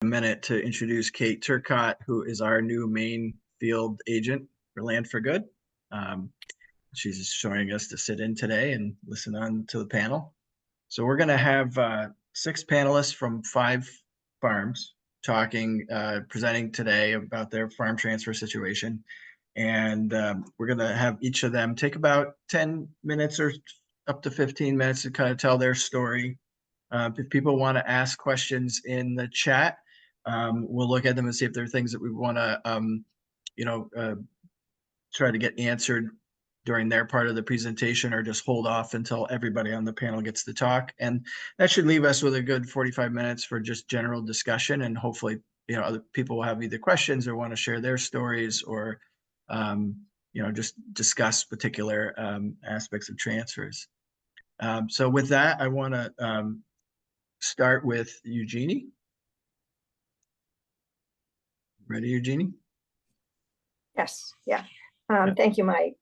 minute to introduce Kate Turcott, who is our new main field agent for Land for Good. She's joining us to sit in today and listen on to the panel. So we're going to have 6 panelists from 5 farms talking, presenting today about their farm transfer situation. And we're going to have each of them take about 10 minutes or up to 15 minutes to kind of tell their story. If people want to ask questions in the chat, we'll look at them and see if there are things that we want to, try to get answered during their part of the presentation, or just hold off until everybody on the panel gets to talk. And that should leave us with a good 45 minutes for just general discussion. And hopefully, other people will have either questions or want to share their stories, or, just discuss particular aspects of transfers. So with that, I want to start with Eugenie. Ready, Eugenie? Yes. Yeah. Thank you, Mike.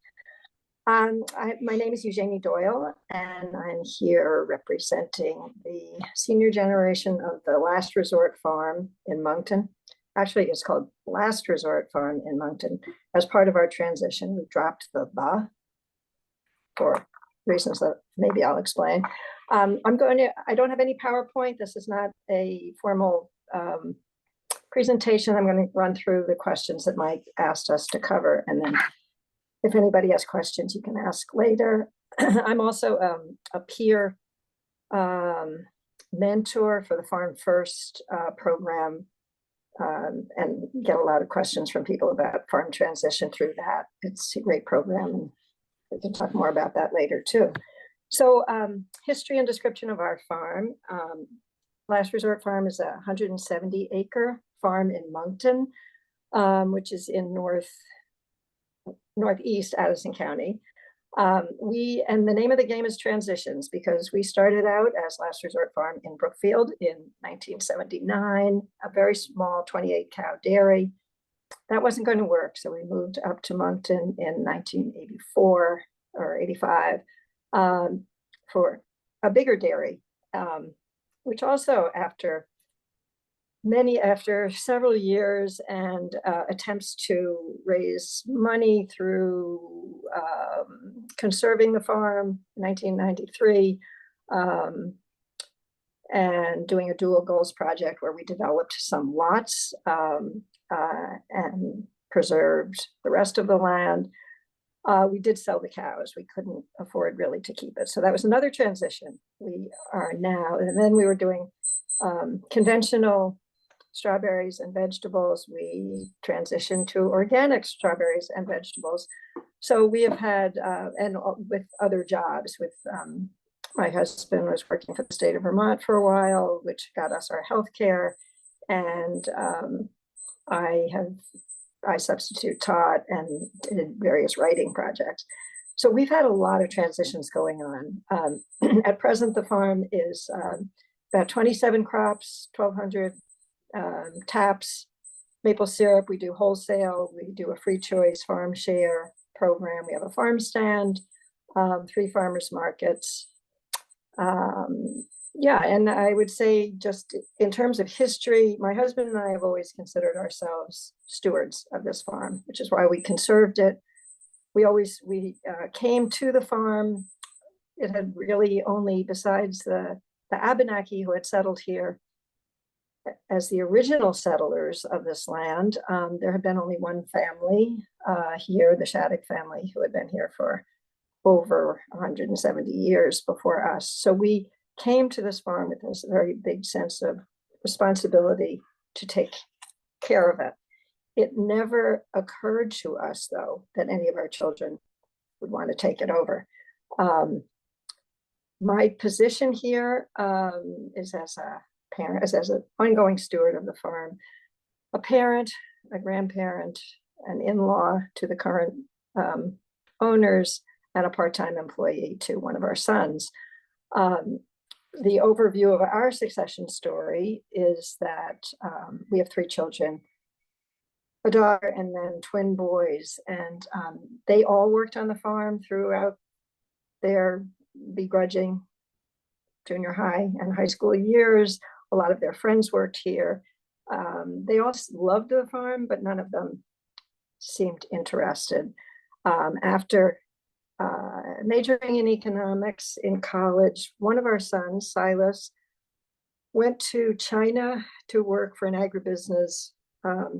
My name is Eugenie Doyle, and I'm here representing the senior generation of the Last Resort Farm in Moncton. Actually, it's called Last Resort Farm in Moncton. As part of our transition, we dropped the "the" for reasons that maybe I'll explain. I don't have any PowerPoint. This is not a formal presentation. I'm going to run through the questions that Mike asked us to cover, and then if anybody has questions, you can ask later. I'm also a peer mentor for the Farm First program, and get a lot of questions from people about farm transition through that. It's a great program, and we can talk more about that later too. So history and description of our farm. Last Resort Farm is a 170-acre farm in Moncton, which is in northeast Addison County. And the name of the game is transitions, because we started out as Last Resort Farm in Brookfield in 1979, a very small 28-cow dairy. That wasn't going to work, so we moved up to Moncton in 1984 or 85 for a bigger dairy, which also after several years and attempts to raise money through conserving the farm in 1993, and doing a dual goals project where we developed some lots and preserved the rest of the land. We did sell the cows. We couldn't afford really to keep it. So that was another transition. We are now, and then we were doing conventional strawberries and vegetables. We transitioned to organic strawberries and vegetables. So we have had, and with other jobs, with my husband was working for the state of Vermont for a while, which got us our health care. And I substitute taught and did various writing projects. So we've had a lot of transitions going on. At present, the farm is about 27 crops, 1,200 taps, maple syrup. We do wholesale. We do a free choice farm share program. We have a farm stand, 3 farmers markets. Yeah, and I would say, just in terms of history, my husband and I have always considered ourselves stewards of this farm, which is why we conserved it. We came to the farm. It had really only, besides the Abenaki who had settled here as the original settlers of this land, there had been only one family here, the Shattuck family, who had been here for over 170 years before us. So we came to this farm with this very big sense of responsibility to take care of it. It never occurred to us, though, that any of our children would want to take it over. My position here is as a parent, as an ongoing steward of the farm, a parent, a grandparent, an in-law to the current owners, and a part-time employee to one of our sons. The overview of our succession story is that we have 3 children, a daughter and then twin boys, and they all worked on the farm throughout their begrudging junior high and high school years. A lot of their friends worked here. They all loved the farm, but none of them seemed interested. After majoring in economics in college, one of our sons, Silas, went to China to work for an agribusiness.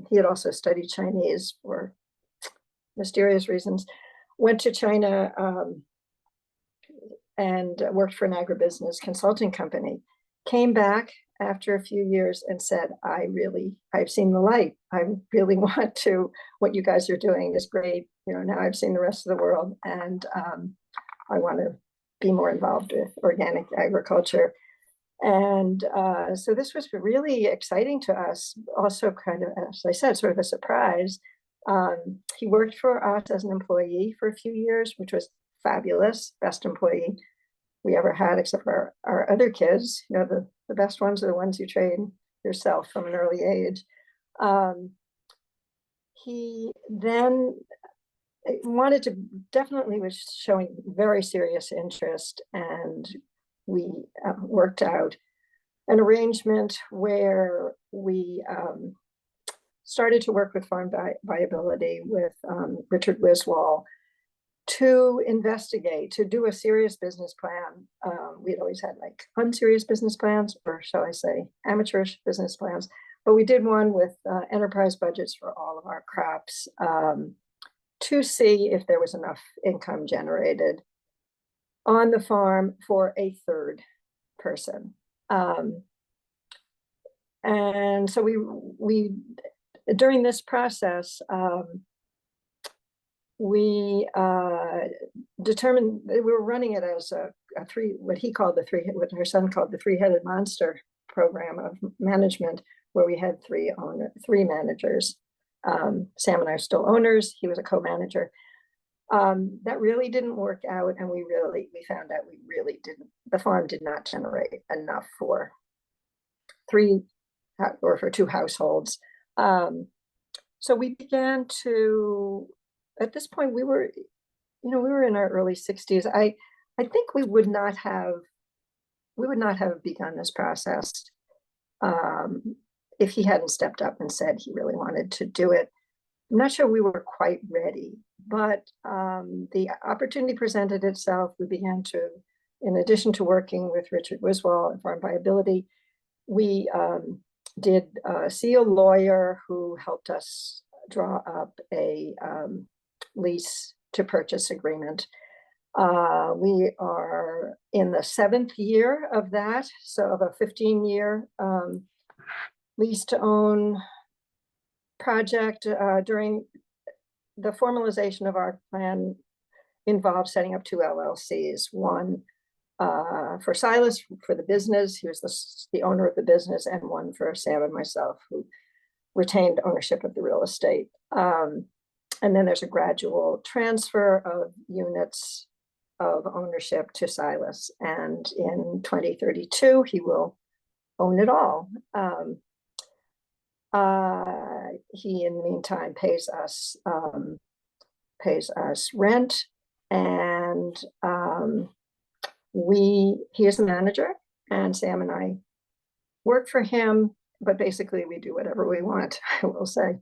He had also studied Chinese for mysterious reasons, went to China and worked for an agribusiness consulting company, came back after a few years and said, I've seen the light. I really want to, what you guys are doing is great. Now I've seen the rest of the world, and I want to be more involved with organic agriculture. And so this was really exciting to us. Also kind of, as I said, sort of a surprise. He worked for us as an employee for a few years, which was fabulous, best employee we ever had, except for our other kids. The best ones are the ones you train yourself from an early age. He then definitely was showing very serious interest, and we worked out an arrangement where we started to work with Farm Viability with Richard Wiswall to investigate, to do a serious business plan. We'd always had like unserious business plans, or shall I say, amateurish business plans, but we did one with enterprise budgets for all of our crops to see if there was enough income generated on the farm for a third person. And so we during this process, we determined that we were running it as what her son called the three-headed monster program of management, where we had three managers. Sam and I are still owners. He was a co-manager. That really didn't work out, and we found out the farm did not generate enough for for two households. So we began to, at this point, we were in our early 60s. I think we would not have begun this process if he hadn't stepped up and said he really wanted to do it. I'm not sure we were quite ready, but the opportunity presented itself. We began to, in addition to working with Richard Wiswall at Farm Viability, we did see a lawyer who helped us draw up a lease to purchase agreement. We are in the 7th year of that, so of a 15-year lease to own project. During the formalization of our plan involved setting up 2 LLCs, one for Silas for the business, he was the owner of the business, and one for Sam and myself, who retained ownership of the real estate. And then there's a gradual transfer of units of ownership to Silas, and in 2032 he will own it all. He, in the meantime, pays us rent, and he is the manager, and Sam and I work for him, but basically we do whatever we want, I will say.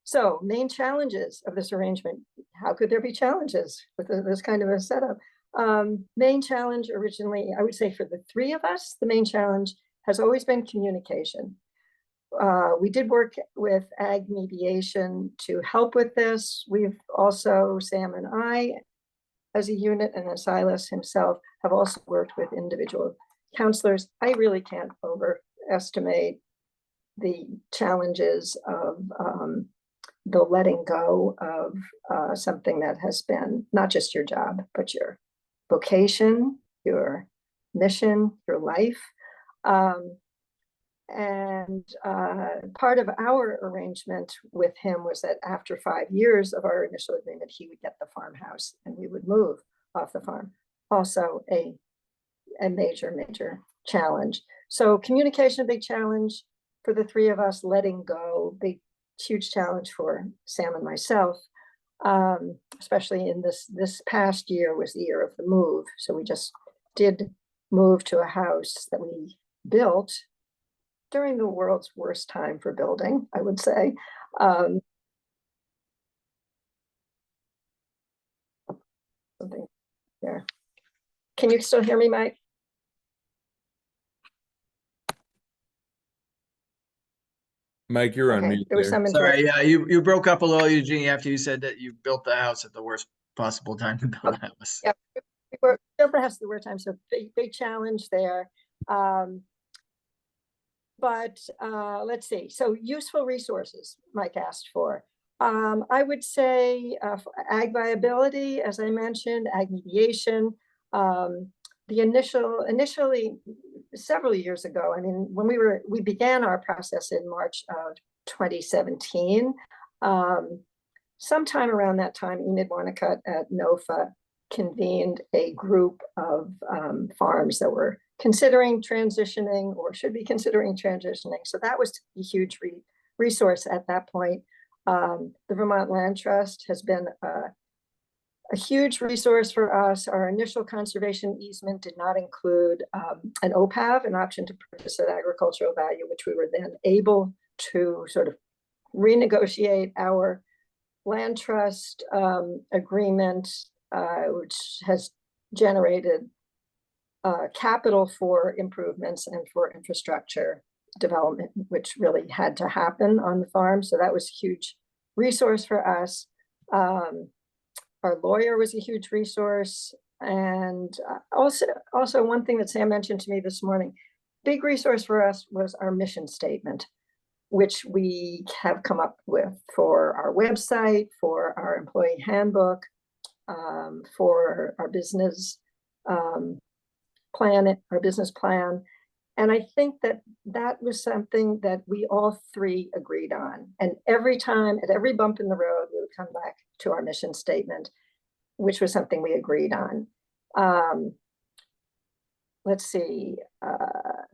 So main challenges of this arrangement. How could there be challenges with this kind of a setup? Main challenge originally, I would say for the three of us, the main challenge has always been communication. We did work with ag mediation to help with this. We've also, Sam and I, as a unit, and then Silas himself, have also worked with individual counselors. I really can't overestimate the challenges of the letting go of something that has been not just your job, but your vocation, your mission, your life. And part of our arrangement with him was that after 5 years of our initial agreement, he would get the farmhouse and we would move off the farm. Also a major challenge. So communication, a big challenge for the three of us. Letting go, huge challenge for Sam and myself, especially in this past year was the year of the move. So we just did move to a house that we built during the world's worst time for building, I would say. Um, something there. Can you still hear me, Mike? Mike, you're on Okay, mute there was there. some Sorry, interruption. yeah, you broke up a little, Eugenie, after you said that you built the house at the worst possible time to build a house. Yeah, we were perhaps the word time, so big challenge there. But let's see. So useful resources Mike asked for. I would say for ag viability, as I mentioned, ag mediation. The initially several years ago, I mean, when we began our process in March of 2017, sometime around that time, Enid Wanacott at NOFA convened a group of farms that were considering transitioning or should be considering transitioning. So that was a huge resource at that point. The Vermont Land Trust has been a huge resource for us. Our initial conservation easement did not include an OPAV, an option to purchase at agricultural value, which we were then able to sort of renegotiate our land trust agreement, which has generated capital for improvements and for infrastructure development, which really had to happen on the farm. So that was a huge resource for us. Our lawyer was a huge resource. And also one thing that Sam mentioned to me this morning, big resource for us was our mission statement, which we have come up with for our website, for our employee handbook, for our business plan, our business plan. And I think that that was something that we all three agreed on. And every time, at every bump in the road, we would come back to our mission statement, which was something we agreed on. Let's see,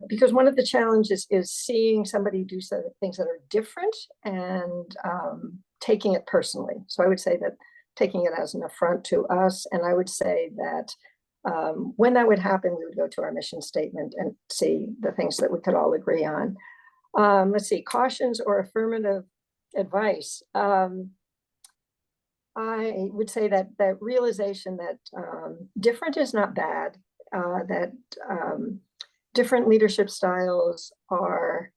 because one of the challenges is seeing somebody do some things that are different and taking it personally. So I would say that taking it as an affront to us. And I would say that when that would happen, we would go to our mission statement and see the things that we could all agree on. Let's see, cautions or affirmative advice. I would say that that realization that different is not bad, that different leadership styles are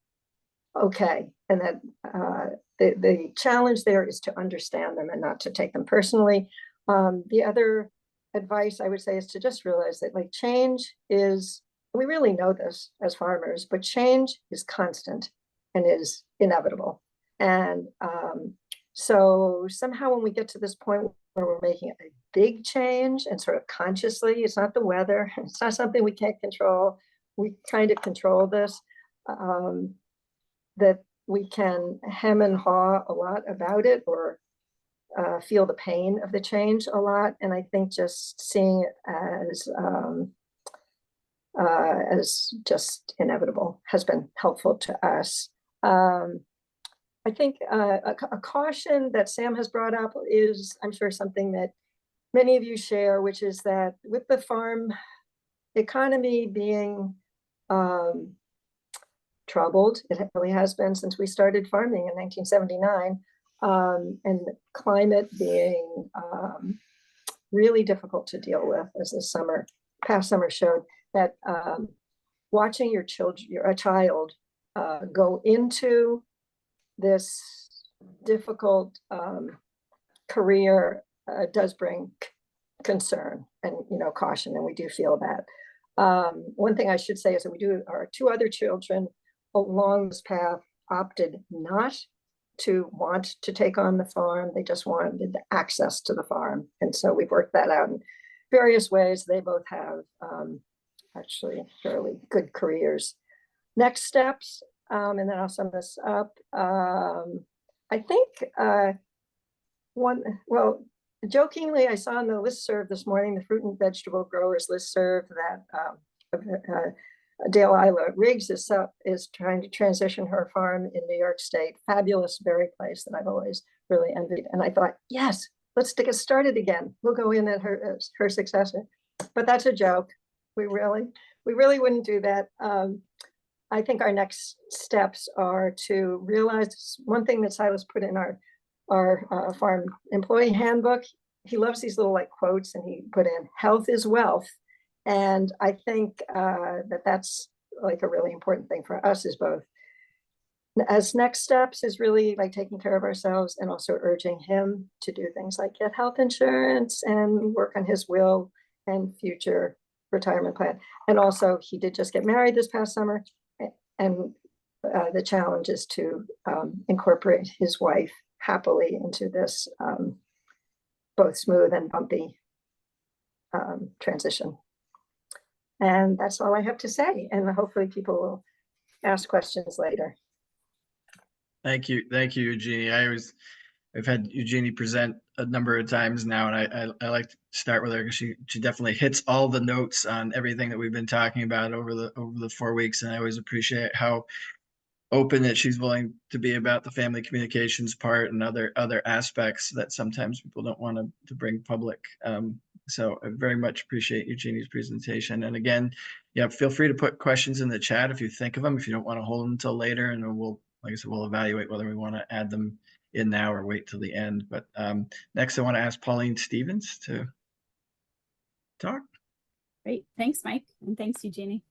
okay, and that the challenge there is to understand them and not to take them personally. The other advice I would say is to just realize that like change is, we really know this as farmers, but change is constant and is inevitable. And so somehow when we get to this point where we're making a big change and sort of consciously, it's not the weather, it's not something we can't control, we kind of control this, that we can hem and haw a lot about it or feel the pain of the change a lot. And I think just seeing it as just inevitable has been helpful to us. I think a caution that Sam has brought up is, I'm sure, something that many of you share, which is that with the farm economy being troubled, it really has been since we started farming in 1979, and climate being really difficult to deal with, as the past summer showed, that watching your child go into this difficult career does bring concern and caution, and we do feel that. One thing I should say is that our two other children along this path opted not to want to take on the farm. They just wanted access to the farm, and so we've worked that out in various ways. They both have actually fairly good careers. Next steps. And then I'll sum this up. I think jokingly, I saw on the listserv this morning, the fruit and vegetable growers listserv, that Dale Isla Riggs is trying to transition her farm in New York State. Fabulous berry place that I've always really envied. And I thought, yes, let's get started again. We'll go in at her successor. But that's a joke. We really wouldn't do that. I think our next steps are to realize one thing that Silas put in our farm employee handbook. He loves these little like quotes, and he put in health is wealth. And I think that's like a really important thing for us, is both as next steps is really like taking care of ourselves, and also urging him to do things like get health insurance and work on his will and future retirement plan. And also he did just get married this past summer, and the challenge is to incorporate his wife happily into this both smooth and bumpy transition. And that's all I have to say. And hopefully people will ask questions later. Thank you, Eugenie. I've had Eugenie present a number of times now, and I like to start with her because she definitely hits all the notes on everything that we've been talking about over the 4 weeks, and I always appreciate how open that she's willing to be about the family communications part and other aspects that sometimes people don't want to bring public. So I very much appreciate Eugenie's presentation. And again, yeah, feel free to put questions in the chat if you think of them, if you don't want to hold them until later, and we'll, like I said, we'll evaluate whether we want to add them in now or wait till the end. But next I want to ask Pauline Stevens to talk. Great, thanks Mike, and thanks Eugenie.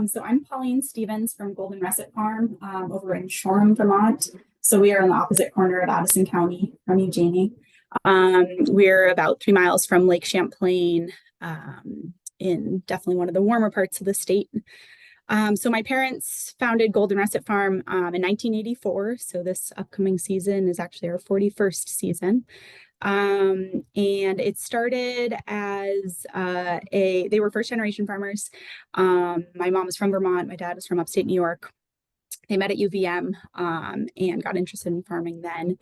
So I'm Pauline Stevens from Golden Russet Farm over in Shoreham, Vermont. So we are in the opposite corner of Addison County from Eugenie. We're about 3 miles from Lake Champlain, in definitely one of the warmer parts of the state. So my parents founded Golden Russet Farm in 1984. So this upcoming season is actually our 41st season. And it started as they were first generation farmers. My mom is from Vermont, my dad is from upstate New York. They met at UVM and got interested in farming then.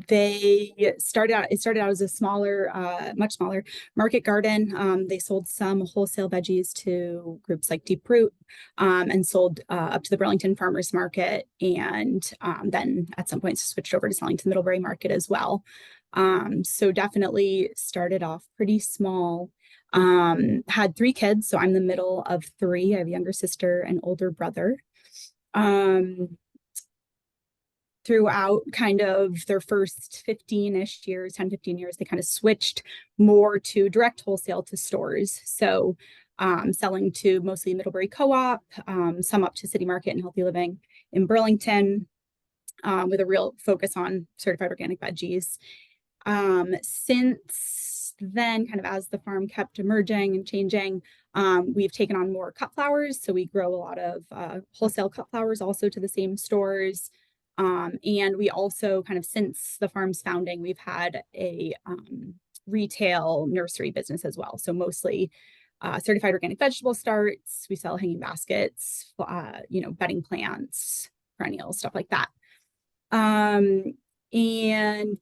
It started out as a smaller, much smaller market garden. They sold some wholesale veggies to groups like Deep Root, and sold up to the Burlington Farmers Market, and then at some point switched over to selling to the Middlebury Market as well. So definitely started off pretty small. Had 3 kids, so I'm the middle of 3. I have a younger sister and older brother. Throughout kind of their first 15-ish years, 10, 15 years, they kind of switched more to direct wholesale to stores. So selling to mostly Middlebury Co-op, some up to City Market and Healthy Living in Burlington, with a real focus on certified organic veggies. Since then, kind of as the farm kept emerging and changing, we've taken on more cut flowers. So we grow a lot of wholesale cut flowers also to the same stores. And we also kind of, since the farm's founding, we've had a retail nursery business as well. So mostly certified organic vegetable starts. We sell hanging baskets, bedding plants, perennials, stuff like that. And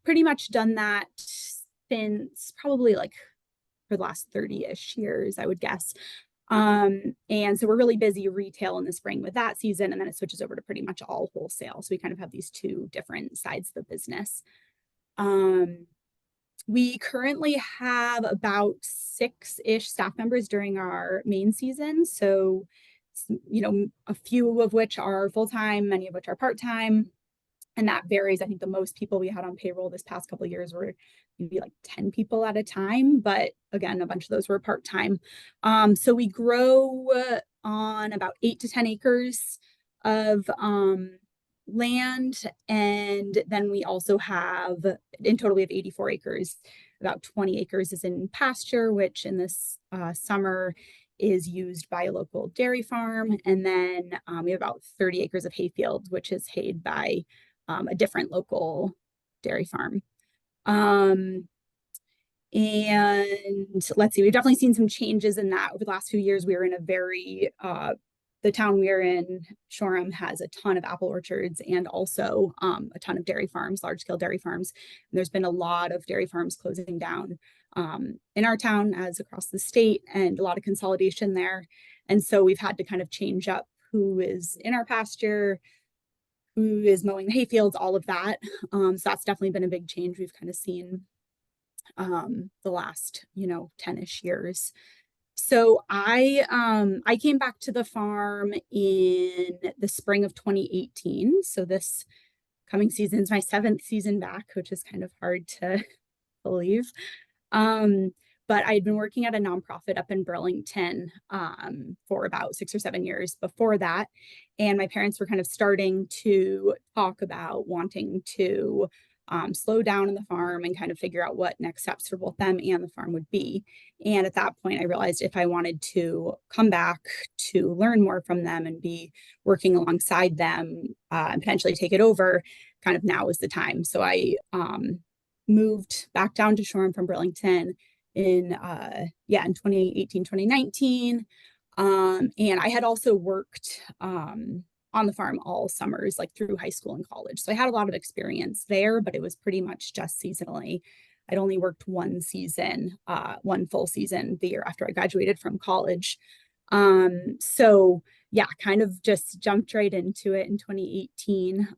pretty much done that since probably like for the last 30-ish years, I would guess. And so we're really busy retail in the spring with that season, and then it switches over to pretty much all wholesale. So we kind of have these 2 different sides of the business. We currently have about 6-ish staff members during our main season. So, a few of which are full-time, many of which are part-time. And that varies. I think the most people we had on payroll this past couple of years were maybe like 10 people at a time. But again, a bunch of those were part-time. So we grow on about 8 to 10 acres of land. And then we also have, in total, we have 84 acres. About 20 acres is in pasture, which in this summer is used by a local dairy farm. And then we have about 30 acres of hayfield, which is hayed by a different local dairy farm. And let's see, we've definitely seen some changes in that over the last few years. We were in a very, the town we are in, Shoreham, has a ton of apple orchards and also a ton of dairy farms, large scale dairy farms. And there's been a lot of dairy farms closing down in our town as across the state, and a lot of consolidation there. And so we've had to kind of change up who is in our pasture, who is mowing the hayfields, all of that. So that's definitely been a big change we've kind of seen the last, 10-ish years. So I came back to the farm in the spring of 2018. So this coming season is my 7th season back, which is kind of hard to believe. But I had been working at a nonprofit up in Burlington for about 6 or 7 years before that. And my parents were kind of starting to talk about wanting to slow down on the farm and kind of figure out what next steps for both them and the farm would be. And at that point, I realized if I wanted to come back to learn more from them and be working alongside them and potentially take it over, kind of now is the time. So I moved back down to Shoreham from Burlington in 2018, 2019. And I had also worked on the farm all summers, like through high school and college. So I had a lot of experience there, but it was pretty much just seasonally. I'd only worked one full season the year after I graduated from college. So yeah, kind of just jumped right into it in 2018.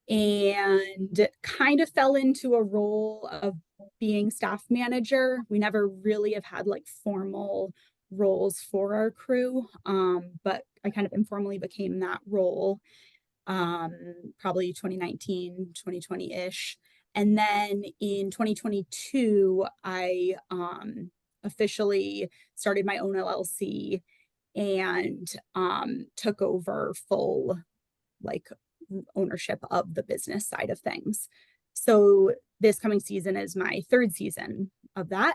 And kind of fell into a role of being staff manager. We never really have had like formal roles for our crew, but I kind of informally became that role probably 2019, 2020-ish. And then in 2022, I officially started my own LLC and took over full like ownership of the business side of things. So this coming season is my 3rd season of that.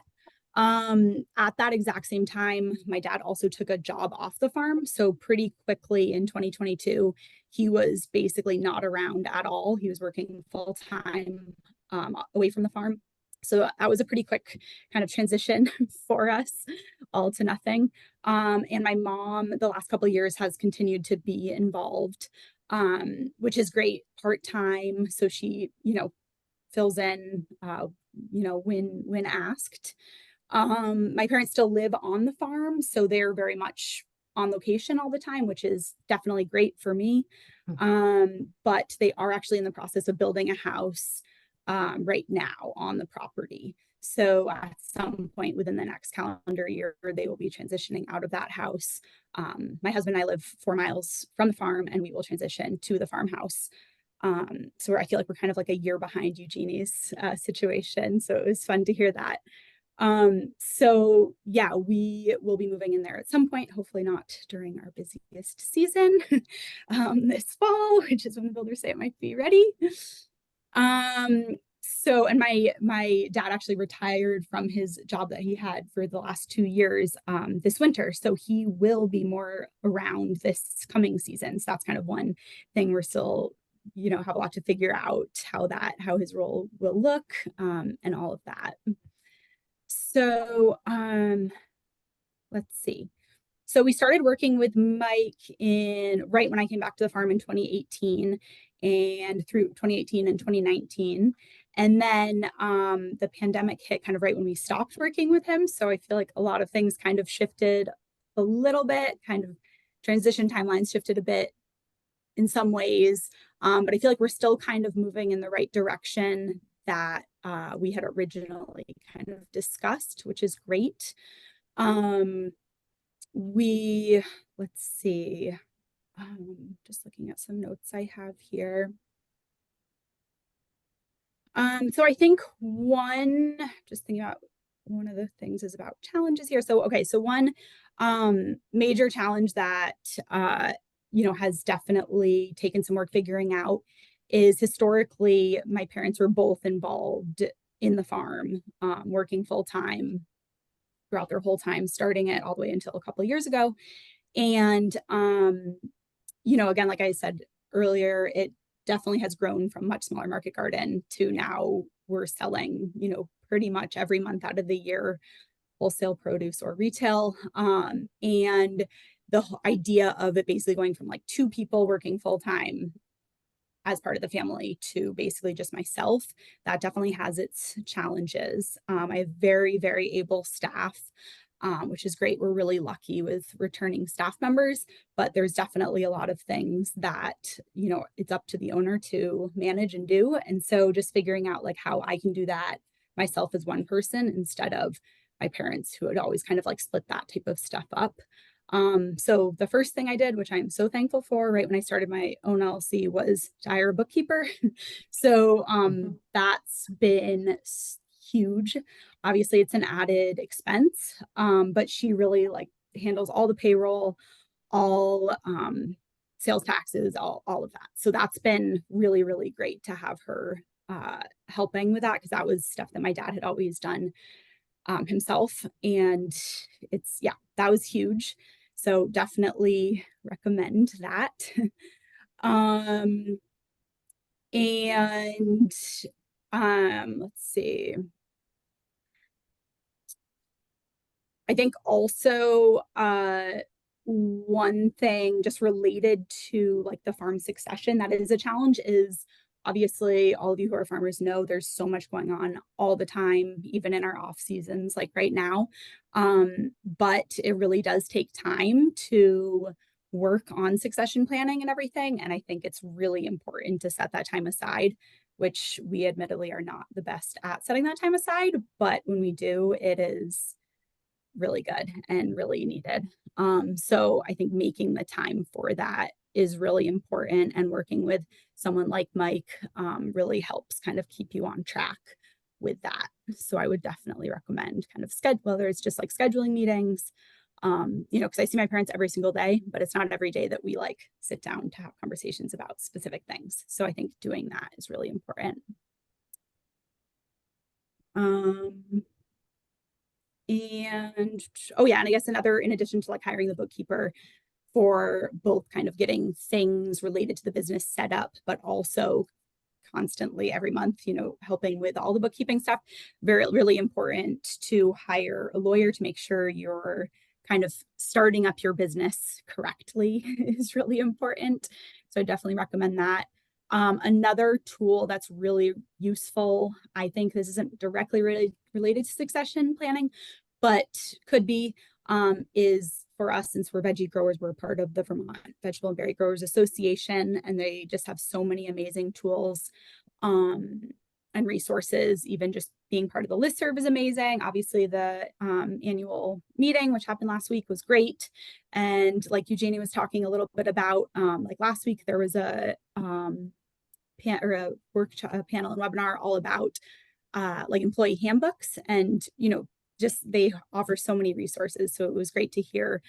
At that exact same time, my dad also took a job off the farm. So pretty quickly in 2022, he was basically not around at all. He was working full time away from the farm. So that was a pretty quick kind of transition for us, all to nothing. And my mom, the last couple of years, has continued to be involved, which is great, part-time. So she, fills in, when asked. My parents still live on the farm, so they're very much on location all the time, which is definitely great for me. But they are actually in the process of building a house right now on the property. So at some point within the next calendar year, they will be transitioning out of that house. My husband and I live 4 miles from the farm, and we will transition to the farmhouse. So I feel like we're kind of like a year behind Eugenie's situation. So it was fun to hear that. So yeah, we will be moving in there at some point, hopefully not during our busiest season, this fall, which is when the builders say it might be ready. So, and my dad actually retired from his job that he had for the last 2 years, this winter. So he will be more around this coming season. So that's kind of one thing we're still, have a lot to figure out how his role will look, and all of that. So, let's see. So we started working with Mike right when I came back to the farm in 2018 and through 2018 and 2019. And then the pandemic hit kind of right when we stopped working with him. So I feel like a lot of things kind of shifted a little bit, kind of transition timelines shifted a bit in some ways. But I feel like we're still kind of moving in the right direction that we had originally kind of discussed, which is great. Let's see, just looking at some notes I have here. So I think just thinking about one of the things is about challenges here. So, okay, so one major challenge that, has definitely taken some work figuring out is historically, my parents were both involved in the farm, working full time throughout their whole time, starting it all the way until a couple of years ago. And, again, like I said earlier, it definitely has grown from much smaller market garden to now we're selling, pretty much every month out of the year, wholesale produce or retail. And the idea of it basically going from like 2 people working full time as part of the family to basically just myself, that definitely has its challenges. I have very, very able staff, which is great. We're really lucky with returning staff members, but there's definitely a lot of things that, it's up to the owner to manage and do. And so just figuring out like how I can do that myself as one person instead of my parents who had always kind of like split that type of stuff up. So the first thing I did, which I'm so thankful for right when I started my own LLC, was to hire a bookkeeper. So that's been huge. Obviously it's an added expense, but she really like handles all the payroll, all sales taxes, all of that. So that's been really, really great to have her helping with that, because that was stuff that my dad had always done himself. And it's, yeah, that was huge. So definitely recommend that. And let's see. I think also one thing just related to like the farm succession that is a challenge is, obviously all of you who are farmers know there's so much going on all the time, even in our off seasons like right now. But it really does take time to work on succession planning and everything. And I think it's really important to set that time aside, which we admittedly are not the best at setting that time aside. But when we do, it is really good and really needed. So I think making the time for that is really important, and working with someone like Mike really helps kind of keep you on track with that. So I would definitely recommend kind of schedule, whether it's just like scheduling meetings, because I see my parents every single day, but it's not every day that we like sit down to have conversations about specific things. So I think doing that is really important. And oh yeah, and I guess another, in addition to like hiring the bookkeeper for both kind of getting things related to the business set up, but also constantly every month, helping with all the bookkeeping stuff, really important to hire a lawyer to make sure you're kind of starting up your business correctly is really important. So I definitely recommend that. Another tool that's really useful, I think this isn't directly related to succession planning, but could be, is for us, since we're veggie growers, we're part of the Vermont Vegetable and Berry Growers Association, and they just have so many amazing tools and resources. Even just being part of the listserv is amazing. Obviously the annual meeting, which happened last week, was great. And like Eugenie was talking a little bit about, like last week there was a panel and webinar all about like employee handbooks, and just they offer so many resources. So it was great to hear,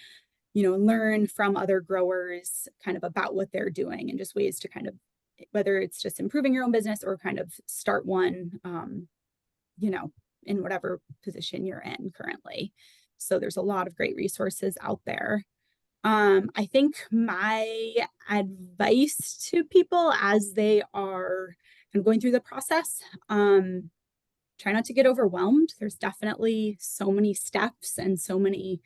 learn from other growers kind of about what they're doing, and just ways to kind of, whether it's just improving your own business or kind of start one, in whatever position you're in currently. So there's a lot of great resources out there. I think my advice to people as they are kind of going through the process, try not to get overwhelmed. There's definitely so many steps and so many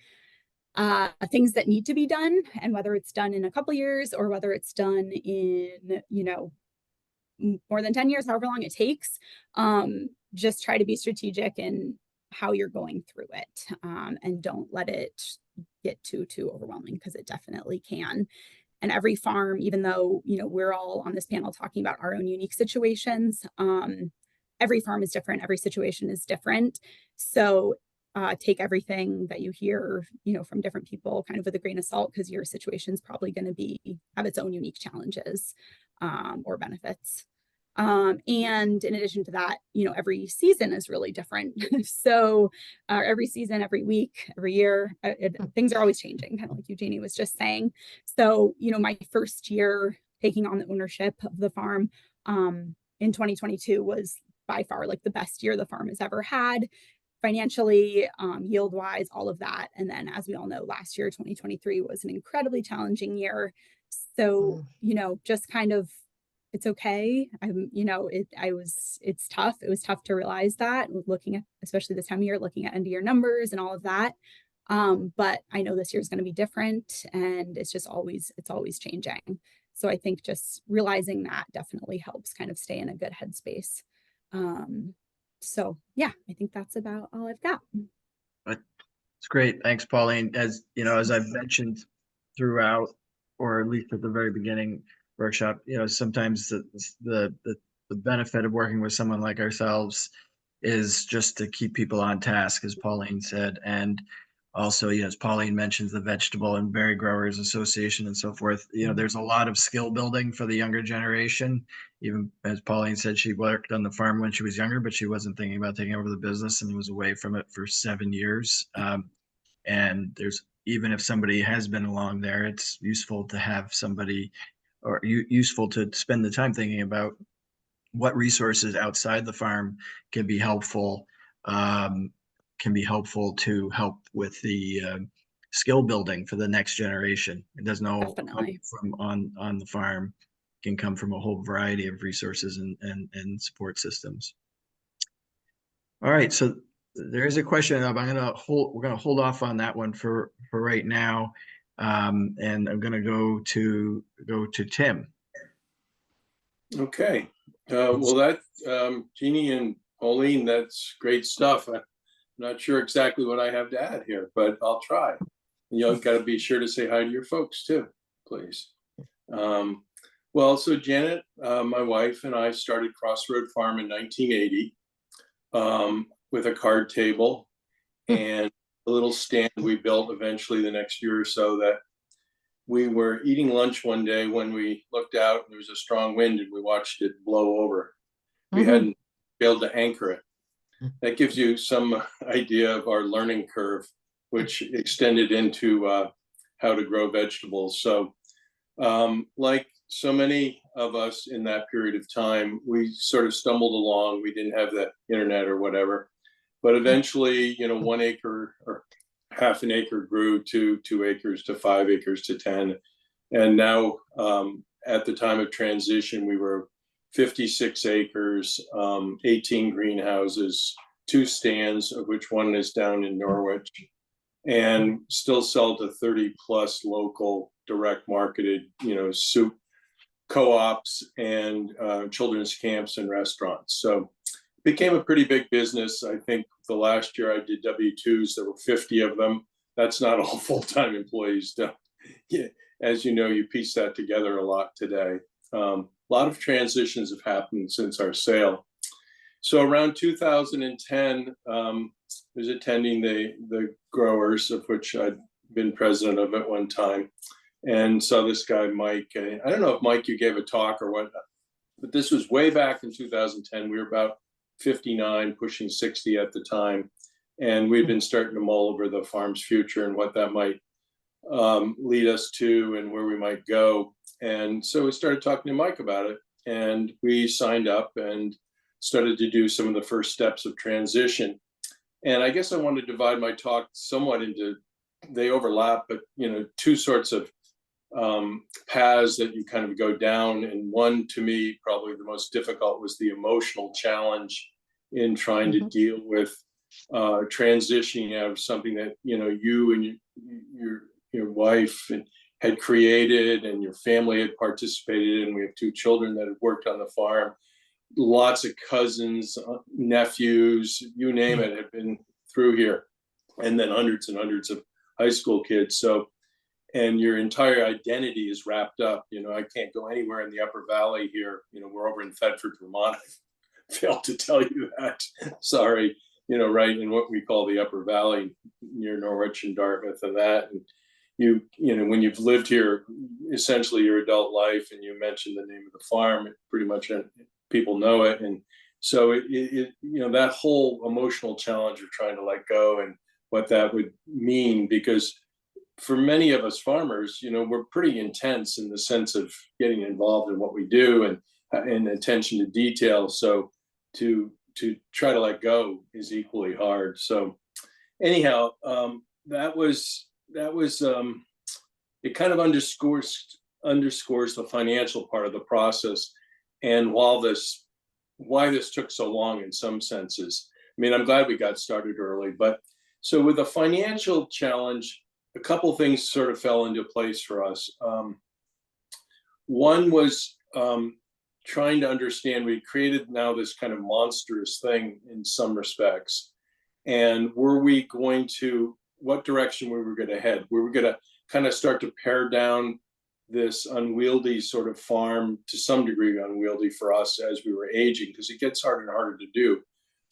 things that need to be done. And whether it's done in a couple years or whether it's done in, more than 10 years, however long it takes, just try to be strategic in how you're going through it, and don't let it get too overwhelming, because it definitely can. And every farm, even though, we're all on this panel talking about our own unique situations, every farm is different. Every situation is different. So take everything that you hear, from different people kind of with a grain of salt, because your situation is probably going to have its own unique challenges or benefits. And in addition to that, every season is really different. So every season, every week, every year, things are always changing, kind of like Eugenie was just saying. So, my first year taking on the ownership of the farm in 2022 was by far like the best year the farm has ever had, financially, yield wise, all of that. And then, as we all know, last year, 2023 was an incredibly challenging year. So, just kind of, it's okay. It's tough. It was tough to realize that, looking at, especially this time of year, looking at end of year numbers and all of that. But I know this year is going to be different, and it's always changing. So I think just realizing that definitely helps kind of stay in a good headspace. So yeah, I think that's about all I've got. It's great. Thanks, Pauline. As I've mentioned throughout, or at least at the very beginning workshop, sometimes the benefit of working with someone like ourselves is just to keep people on task, as Pauline said. And also, as Pauline mentions, the Vegetable and Berry Growers Association and so forth, there's a lot of skill building for the younger generation. Even as Pauline said, she worked on the farm when she was younger, but she wasn't thinking about taking over the business and was away from it for 7 years. And there's, even if somebody has been along there, it's useful to have somebody, or useful to spend the time thinking about what resources outside the farm can be helpful, to help with the skill building for the next generation. It doesn't all come Definitely. from on the farm. It can come from a whole variety of resources and support systems. All right, so there is a question of, we're gonna hold off on that one for right now, and I'm gonna go to Tim. Okay. Well, that Jeannie and Pauline, that's great stuff. I'm not sure exactly what I have to add here, but I'll try. You've got to be sure to say hi to your folks too, please. Well, so Janet, my wife, and I started Crossroad Farm in 1980 with a card table and a little stand we built eventually the next year or so. That we were eating lunch one day when we looked out and there was a strong wind and we watched it blow over. We hadn't been able to anchor it. That gives you some idea of our learning curve, which extended into how to grow vegetables. So like so many of us in that period of time, we sort of stumbled along. We didn't have the internet or whatever, but eventually, 1 acre or half an acre grew to 2 acres to 5 acres to 10. And now at the time of transition, we were 56 acres, 18 greenhouses, 2 stands, of which one is down in Norwich, and still sell to 30 plus local direct marketed, soup co-ops and children's camps and restaurants. So it became a pretty big business. I think the last year I did W-2s, there were 50 of them. That's not all full-time employees. Yeah, as you know, you piece that together a lot today. A lot of transitions have happened since our sale. So around 2010, I was attending the growers, of which I'd been president of at one time, and saw this guy, Mike. I don't know if, Mike, you gave a talk or what, but this was way back in 2010. We were about 59, pushing 60 at the time. And we'd been starting to mull over the farm's future and what that might lead us to and where we might go. And so we started talking to Mike about it, and we signed up and started to do some of the first steps of transition. And I guess I want to divide my talk somewhat into, they overlap, but 2 sorts of paths that you kind of go down. And one, to me, probably the most difficult, was the emotional challenge in trying to deal with transitioning out of something that you and your wife had created and your family had participated in. We have 2 children that have worked on the farm, lots of cousins, nephews, you name it, have been through here, and then hundreds and hundreds of high school kids. So, and your entire identity is wrapped up. I can't go anywhere in the Upper Valley here. We're over in Thetford, Vermont. I failed to tell you that. Sorry. Right in what we call the Upper Valley, near Norwich and Dartmouth and that. And when you've lived here essentially your adult life, and you mention the name of the farm, pretty much people know it. And so that whole emotional challenge of trying to let go and what that would mean, because for many of us farmers, we're pretty intense in the sense of getting involved in what we do and attention to detail. So to try to let go is equally hard. So anyhow, that was it kind of underscores the financial part of the process, and why this took so long in some senses. I mean, I'm glad we got started early, but so with the financial challenge, a couple things sort of fell into place for us. One was trying to understand, we created now this kind of monstrous thing in some respects. And what direction we were going to head? We were going to kind of start to pare down this unwieldy sort of farm, to some degree unwieldy for us as we were aging, because it gets harder and harder to do.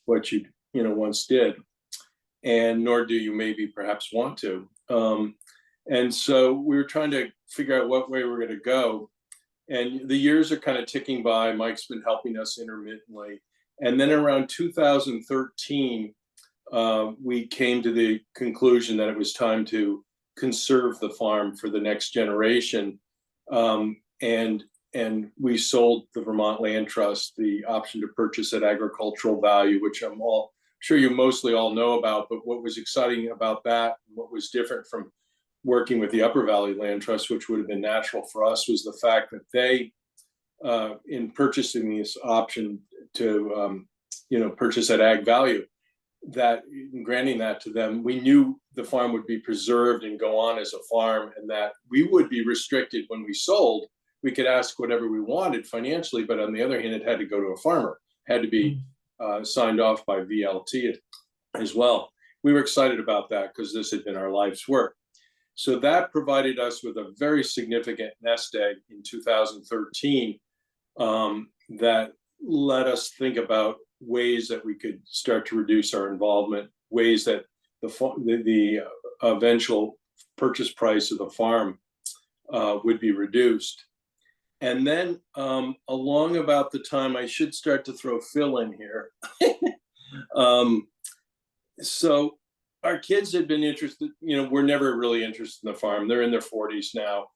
what you once did, and nor do you maybe perhaps want to. And so we were trying to figure out what way we're going to go. And the years are kind of ticking by. Mike's been helping us intermittently. And then around 2013, we came to the conclusion that it was time to conserve the farm for the next generation. And we sold the Vermont Land Trust the option to purchase at agricultural value, which I'm sure you mostly all know about. But what was exciting about that, what was different from working with the Upper Valley Land Trust, which would have been natural for us, was the fact that they, in purchasing this option to, purchase at ag value, that in granting that to them, we knew the farm would be preserved and go on as a farm, and that we would be restricted when we sold. We could ask whatever we wanted financially, but on the other hand, it had to go to a farmer, had to be signed off by VLT as well. We were excited about that because this had been our life's work. So that provided us with a very significant nest egg in 2013 that let us think about ways that we could start to reduce our involvement, ways that the eventual purchase price of the farm would be reduced. And then along about the time, I should start to throw Phil in here. So our kids had been interested, we're never really interested in the farm. They're in their 40s now.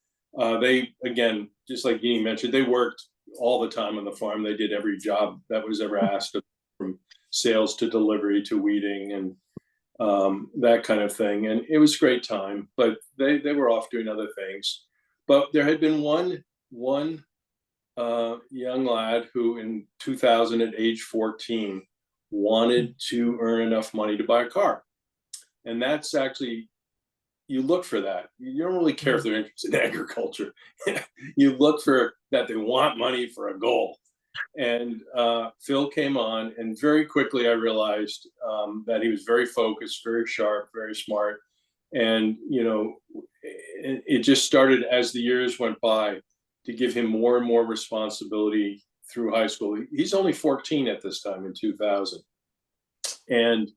They, again, just like Eugenie mentioned, they worked all the time on the farm. They did every job that was ever asked of them, from sales to delivery to weeding and that kind of thing. And it was a great time, but they were off doing other things. But there had been one young lad who in 2000 at age 14 wanted to earn enough money to buy a car. And that's actually, you look for that. You don't really care if they're interested in agriculture. You look for that they want money for a goal. And Phil came on, and very quickly I realized that he was very focused, very sharp, very smart. And, it just started as the years went by to give him more and more responsibility through high school. He's only 14 at this time in 2000. And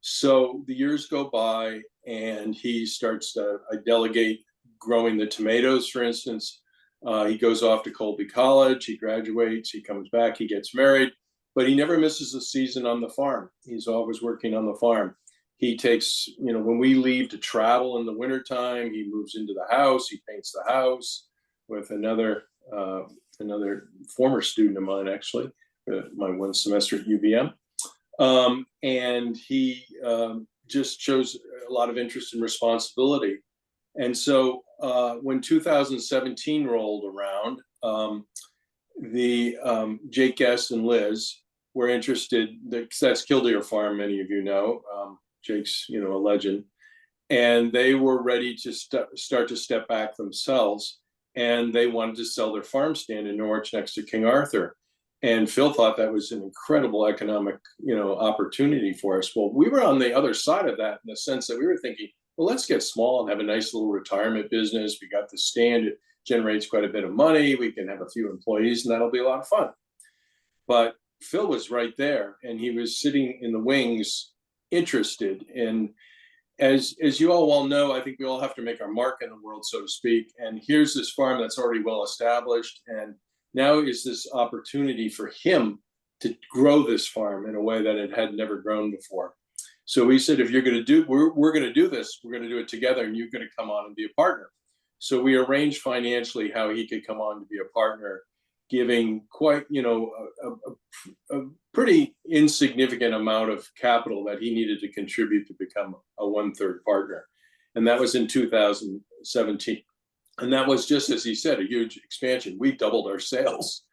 so the years go by, and he starts to delegate growing the tomatoes, for instance. He goes off to Colby College, he graduates, he comes back, he gets married, but he never misses a season on the farm. He's always working on the farm. He takes, when we leave to travel in the wintertime, he moves into the house, he paints the house with another former student of mine, actually, my one semester at UVM. And he just shows a lot of interest and responsibility. And so when 2017 rolled around, Jake Guest and Liz were interested. That's Killdeer Farm, many of you know. Jake's, a legend. And they were ready to start to step back themselves. And they wanted to sell their farm stand in Norwich next to King Arthur. And Phil thought that was an incredible economic, opportunity for us. Well, we were on the other side of that in the sense that we were thinking, well, let's get small and have a nice little retirement business. We got the stand, it generates quite a bit of money. We can have a few employees, and that'll be a lot of fun. But Phil was right there, and he was sitting in the wings, interested. And as you all well know, I think we all have to make our mark in the world, so to speak. And here's this farm that's already well established, and now is this opportunity for him to grow this farm in a way that it had never grown before. So we said, if you're going to do, we're going to do this, we're going to do it together, and you're going to come on and be a partner. So we arranged financially how he could come on to be a partner, giving quite, a pretty insignificant amount of capital that he needed to contribute to become a 1/3 partner. And that was in 2017. And that was, just as he said, a huge expansion. We doubled our sales,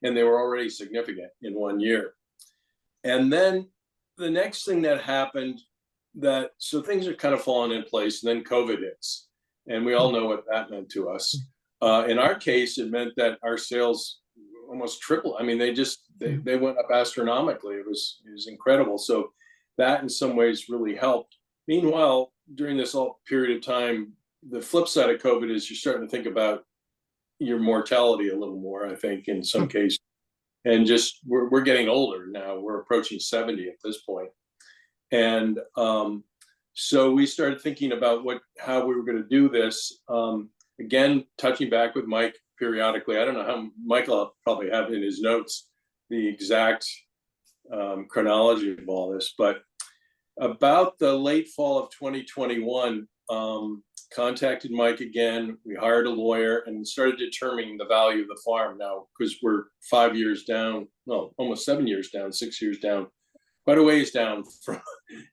and they were already significant in 1 year. And then the next thing that happened, so things are kind of falling in place, and then COVID hits. And we all know what that meant to us. In our case, it meant that our sales almost tripled. I mean, they went up astronomically. It was incredible. So that in some ways really helped. Meanwhile, during this whole period of time, the flip side of COVID is you're starting to think about your mortality a little more, I think, in some cases. and just we're getting older now. We're approaching 70 at this point. And so we started thinking about how we were going to do this. Again, touching back with Mike periodically. I don't know how Michael will probably have in his notes the exact chronology of all this, but about the late fall of 2021, contacted Mike again. We hired a lawyer and started determining the value of the farm now, because we're 5 years down, well, almost 7 years down, 6 years down, quite a ways down from,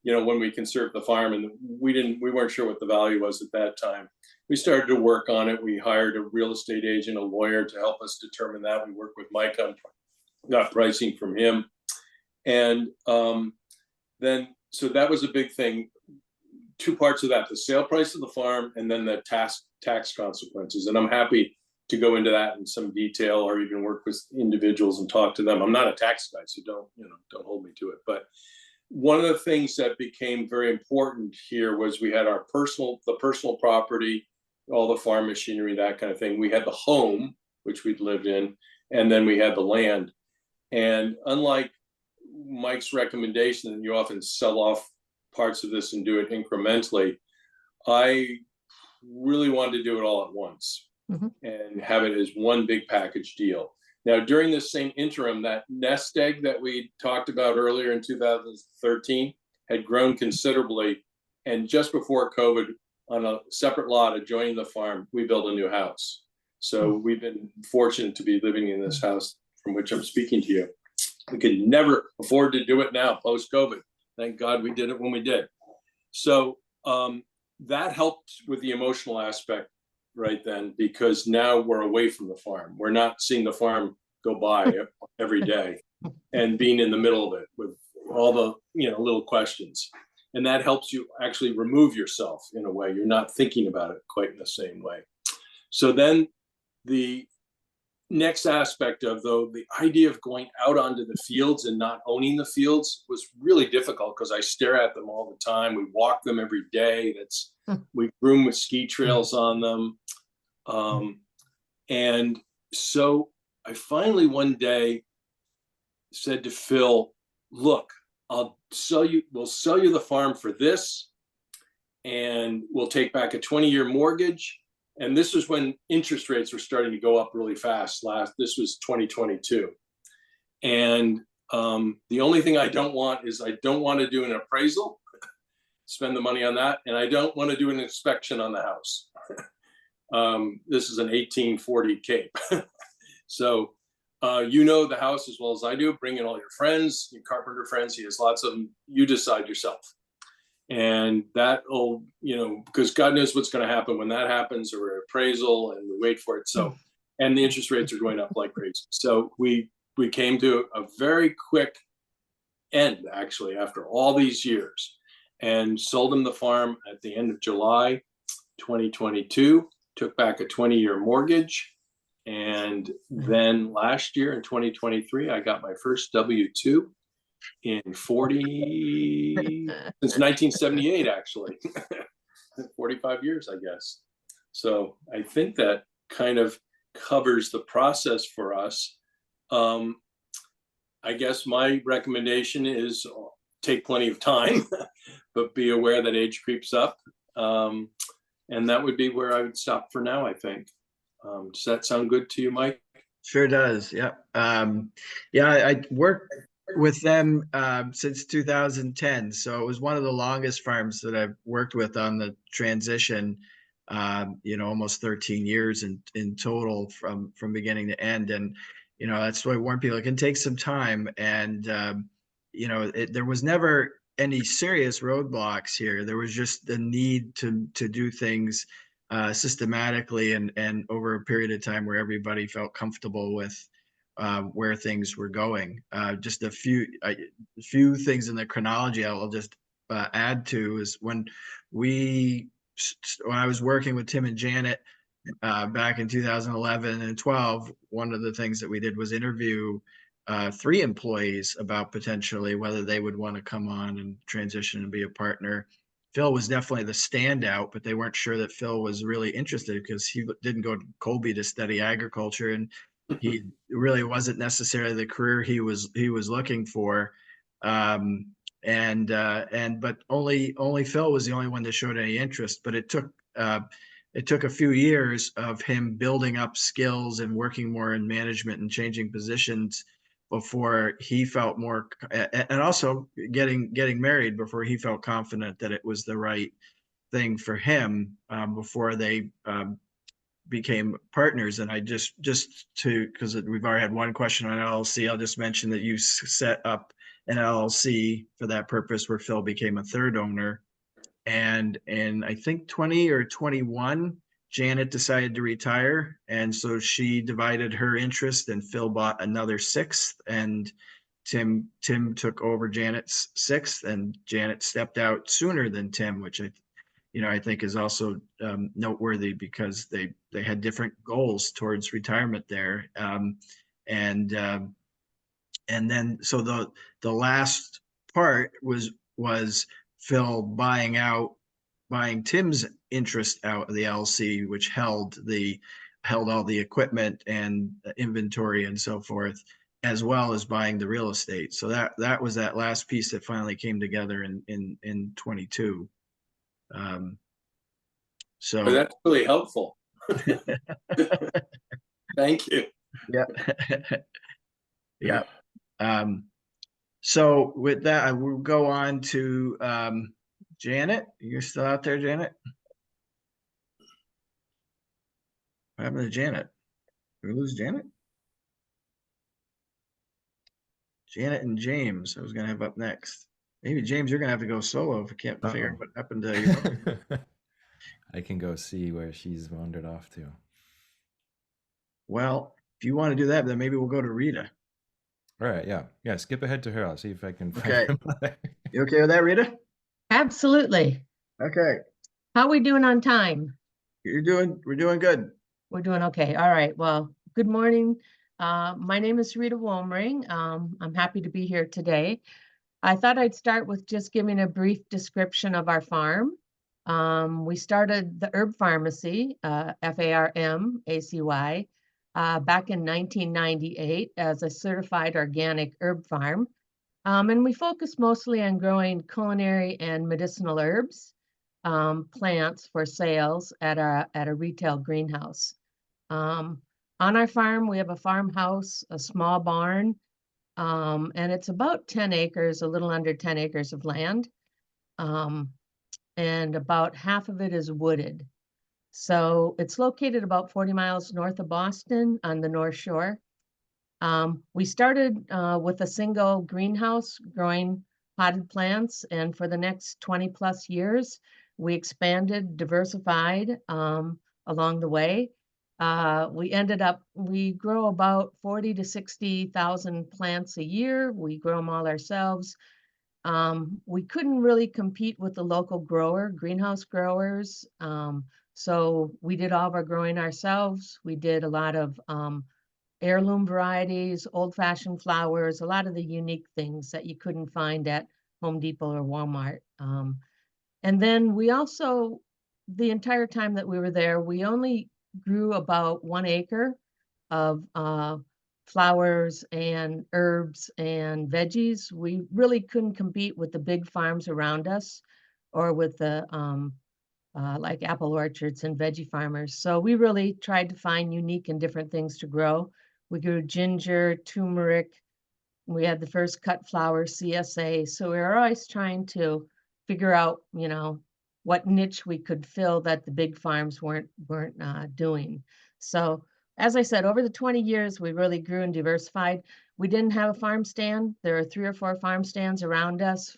when we conserved the farm, and we weren't sure what the value was at that time. We started to work on it. We hired a real estate agent, a lawyer to help us determine that. We worked with Mike on got pricing from him. And then, so that was a big thing. Two parts of that, the sale price of the farm and then the tax consequences. And I'm happy to go into that in some detail, or even work with individuals and talk to them. I'm not a tax guy, so don't hold me to it. But one of the things that became very important here was we had the personal property, all the farm machinery, that kind of thing. We had the home, which we'd lived in, and then we had the land. And unlike Mike's recommendation that you often sell off parts of this and do it incrementally, I really wanted to do it all at once and have it as one big package deal. Now, during this same interim, that nest egg that we talked about earlier in 2013 had grown considerably. And just before COVID, on a separate lot adjoining the farm, we built a new house. So we've been fortunate to be living in this house from which I'm speaking to you. We could never afford to do it now, post-COVID. Thank God we did it when we did. So that helped with the emotional aspect right then, because now we're away from the farm. We're not seeing the farm go by every day and being in the middle of it with all the little questions. And that helps you actually remove yourself in a way. You're not thinking about it quite in the same way. So then the next aspect of, though, the idea of going out onto the fields and not owning the fields was really difficult, because I stare at them all the time. We walk them every day. We groom with ski trails on them. And so I finally one day said to Phil, look, we'll sell you the farm for this, and we'll take back a 20-year mortgage. And this was when interest rates were starting to go up really fast. This was 2022. And the only thing I don't want is, I don't want to do an appraisal, spend the money on that. And I don't want to do an inspection on the house. This is an 1840 Cape. So, the house as well as I do. Bring in all your friends, your carpenter friends. He has lots of them. You decide yourself. And that'll, because God knows what's going to happen when that happens, or an appraisal, and we wait for it. So, and the interest rates are going up like crazy. So we came to a very quick end, actually, after all these years, and sold him the farm at the end of July 2022, took back a 20-year mortgage. And then last year in 2023, I got my first W-2 in since 1978, actually. 45 years, I guess. So I think that kind of covers the process for us. I guess my recommendation is take plenty of time, but be aware that age creeps up. And that would be where I would stop for now, I think. Does that sound good to you, Mike? Sure does. Yeah. I worked with them since 2010. So it was one of the longest farms that I've worked with on the transition, almost 13 years in total from beginning to end. And, that's why I warn people, it can take some time. And, there was never any serious roadblocks here. There was just the need to do things systematically and over a period of time where everybody felt comfortable with where things were going. Just a few things in the chronology I'll just add to is when I was working with Tim and Janet back in 2011 and 12, one of the things that we did was interview 3 employees about potentially whether they would want to come on and transition and be a partner. Phil was definitely the standout, but they weren't sure that Phil was really interested because he didn't go to Colby to study agriculture. And he really wasn't necessarily the career he was looking for. But only Phil was the only one that showed any interest. But it took a few years of him building up skills and working more in management and changing positions before he felt more, and also getting married before he felt confident that it was the right thing for him, before they became partners. And I just because we've already had one question on LLC, I'll just mention that you set up an LLC for that purpose, where Phil became a third owner. And in, I think, 20 or 21, Janet decided to retire, and so she divided her interest, and Phil bought another sixth, and Tim took over Janet's sixth, and Janet stepped out sooner than Tim, which I think is also noteworthy, because they had different goals towards retirement there. And then so the last part was Phil buying Tim's interest out of the LLC, which held all the equipment and inventory and so forth, as well as buying the real estate. So that was that last piece that finally came together in 22. So But that's really helpful. Thank you. yeah. Yeah. So with that, I will go on to Janet. You're still out there, Janet? What happened to Janet? Did we lose Janet? Janet and James, I was gonna have up next. Maybe James, you're gonna have to go solo if I can't figure out what happened to you. I can go see where she's wandered off to. Well, if you want to do that, then maybe we'll go to Rita. All right, yeah. Skip ahead to her. I'll see if I can Okay. find her. You okay with that, Rita? Absolutely. Okay. How we doing on time? We're doing good. We're doing okay. All right. Well, good morning. My name is Rita Wolmering. I'm happy to be here today. I thought I'd start with just giving a brief description of our farm. We started the Herb FARMacy, FARMacy, back in 1998 as a certified organic herb farm. And we focus mostly on growing culinary and medicinal herbs, plants for sales at a retail greenhouse. On our farm, we have a farmhouse, a small barn, and it's about 10 acres, a little under 10 acres of land. And about half of it is wooded. So it's located about 40 miles north of Boston on the North Shore. We started with a single greenhouse growing potted plants, and for the next 20 plus years, we expanded, diversified along the way. We grow about 40 to 60,000 plants a year. We grow them all ourselves. We couldn't really compete with the local greenhouse growers. So we did all of our growing ourselves. We did a lot of heirloom varieties, old-fashioned flowers, a lot of the unique things that you couldn't find at Home Depot or Walmart. And then we also, the entire time that we were there, we only grew about 1 acre of flowers and herbs and veggies. We really couldn't compete with the big farms around us or with the like apple orchards and veggie farmers. So we really tried to find unique and different things to grow. We grew ginger, turmeric. We had the first cut flower, CSA. So we were always trying to figure out, what niche we could fill that the big farms weren't doing. So as I said, over the 20 years, we really grew and diversified. We didn't have a farm stand. There are 3 or 4 farm stands around us.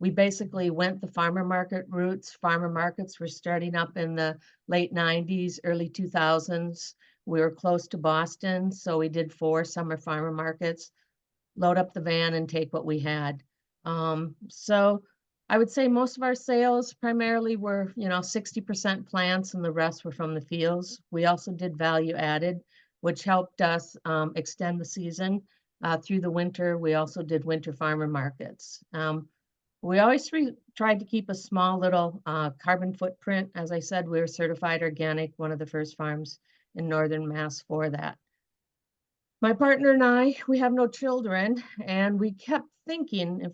We basically went the farmer market routes. Farmer markets were starting up in the late 90s, early 2000s. We were close to Boston, so we did 4 summer farmer markets, load up the van and take what we had. So I would say most of our sales primarily were, 60% plants and the rest were from the fields. We also did value added, which helped us extend the season through the winter. We also did winter farmer markets. We always tried to keep a small little carbon footprint. As I said, we were certified organic, one of the first farms in Northern Mass for that. My partner and I, we have no children, and we kept thinking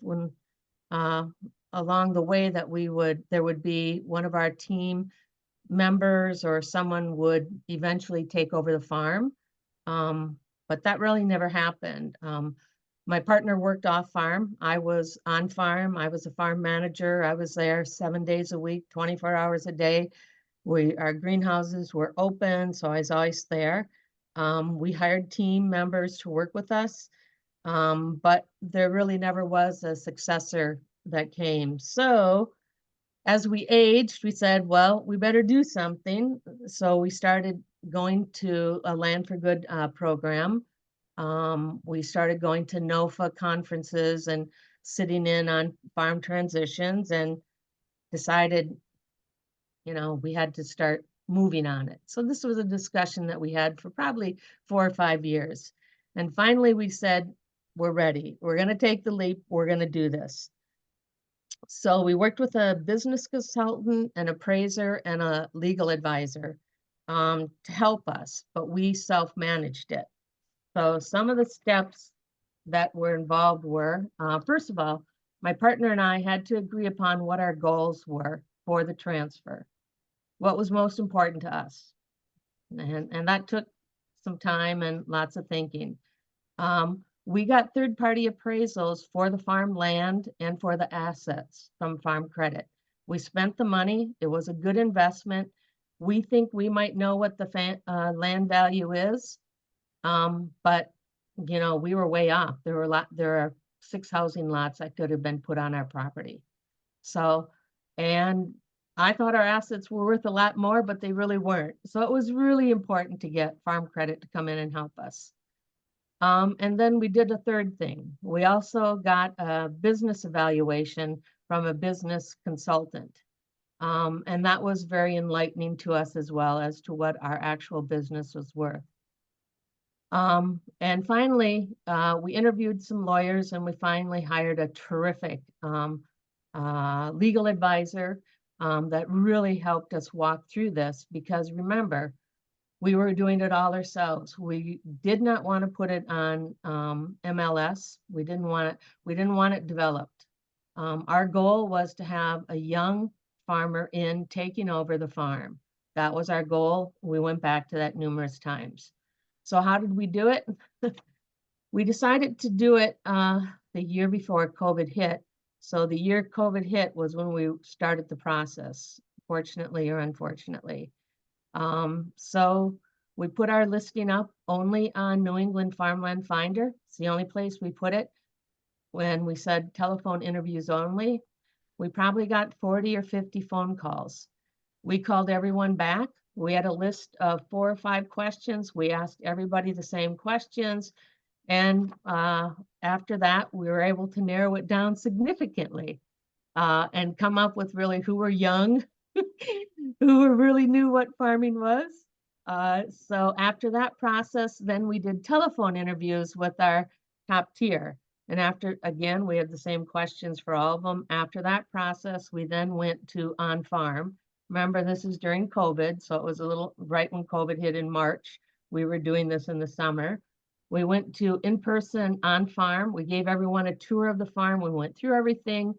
along the way that there would be one of our team members or someone would eventually take over the farm. But that really never happened. My partner worked off farm. I was on farm. I was a farm manager. I was there 7 days a week, 24 hours a day. Our greenhouses were open, so I was always there. We hired team members to work with us, but there really never was a successor that came. So as we aged, we said, well, we better do something. So we started going to a Land for Good program. We started going to NOFA conferences and sitting in on farm transitions, and decided, we had to start moving on it. So this was a discussion that we had for probably 4 or 5 years. And finally we said, we're ready. We're going to take the leap. We're going to do this. So we worked with a business consultant, an appraiser, and a legal advisor to help us, but we self-managed it. So some of the steps that were involved were, first of all, my partner and I had to agree upon what our goals were for the transfer, what was most important to us. And that took some time and lots of thinking. We got third-party appraisals for the farm land and for the assets from Farm Credit. We spent the money. It was a good investment. We think we might know what the land value is, but we were way off. There are 6 housing lots that could have been put on our property. So, and I thought our assets were worth a lot more, but they really weren't. So it was really important to get Farm Credit to come in and help us. And then we did a third thing. We also got a business evaluation from a business consultant. And that was very enlightening to us as well as to what our actual business was worth. And finally, we interviewed some lawyers, and we finally hired a terrific legal advisor that really helped us walk through this, because remember, we were doing it all ourselves. We did not want to put it on MLS. We didn't want it developed. Our goal was to have a young farmer taking over the farm. That was our goal. We went back to that numerous times. So how did we do it? We decided to do it the year before COVID hit. So the year COVID hit was when we started the process, fortunately or unfortunately. So we put our listing up only on New England Farmland Finder. It's the only place we put it. When we said telephone interviews only, we probably got 40 or 50 phone calls. We called everyone back. We had a list of 4 or 5 questions. We asked everybody the same questions. And after that, we were able to narrow it down significantly and come up with really who were young, who really knew what farming was. So after that process, then we did telephone interviews with our top tier. And after, again, we had the same questions for all of them. After that process, we then went to on-farm. Remember, this is during COVID, so it was a little right when COVID hit in March. We were doing this in the summer. We went to in-person on-farm. We gave everyone a tour of the farm. We went through everything.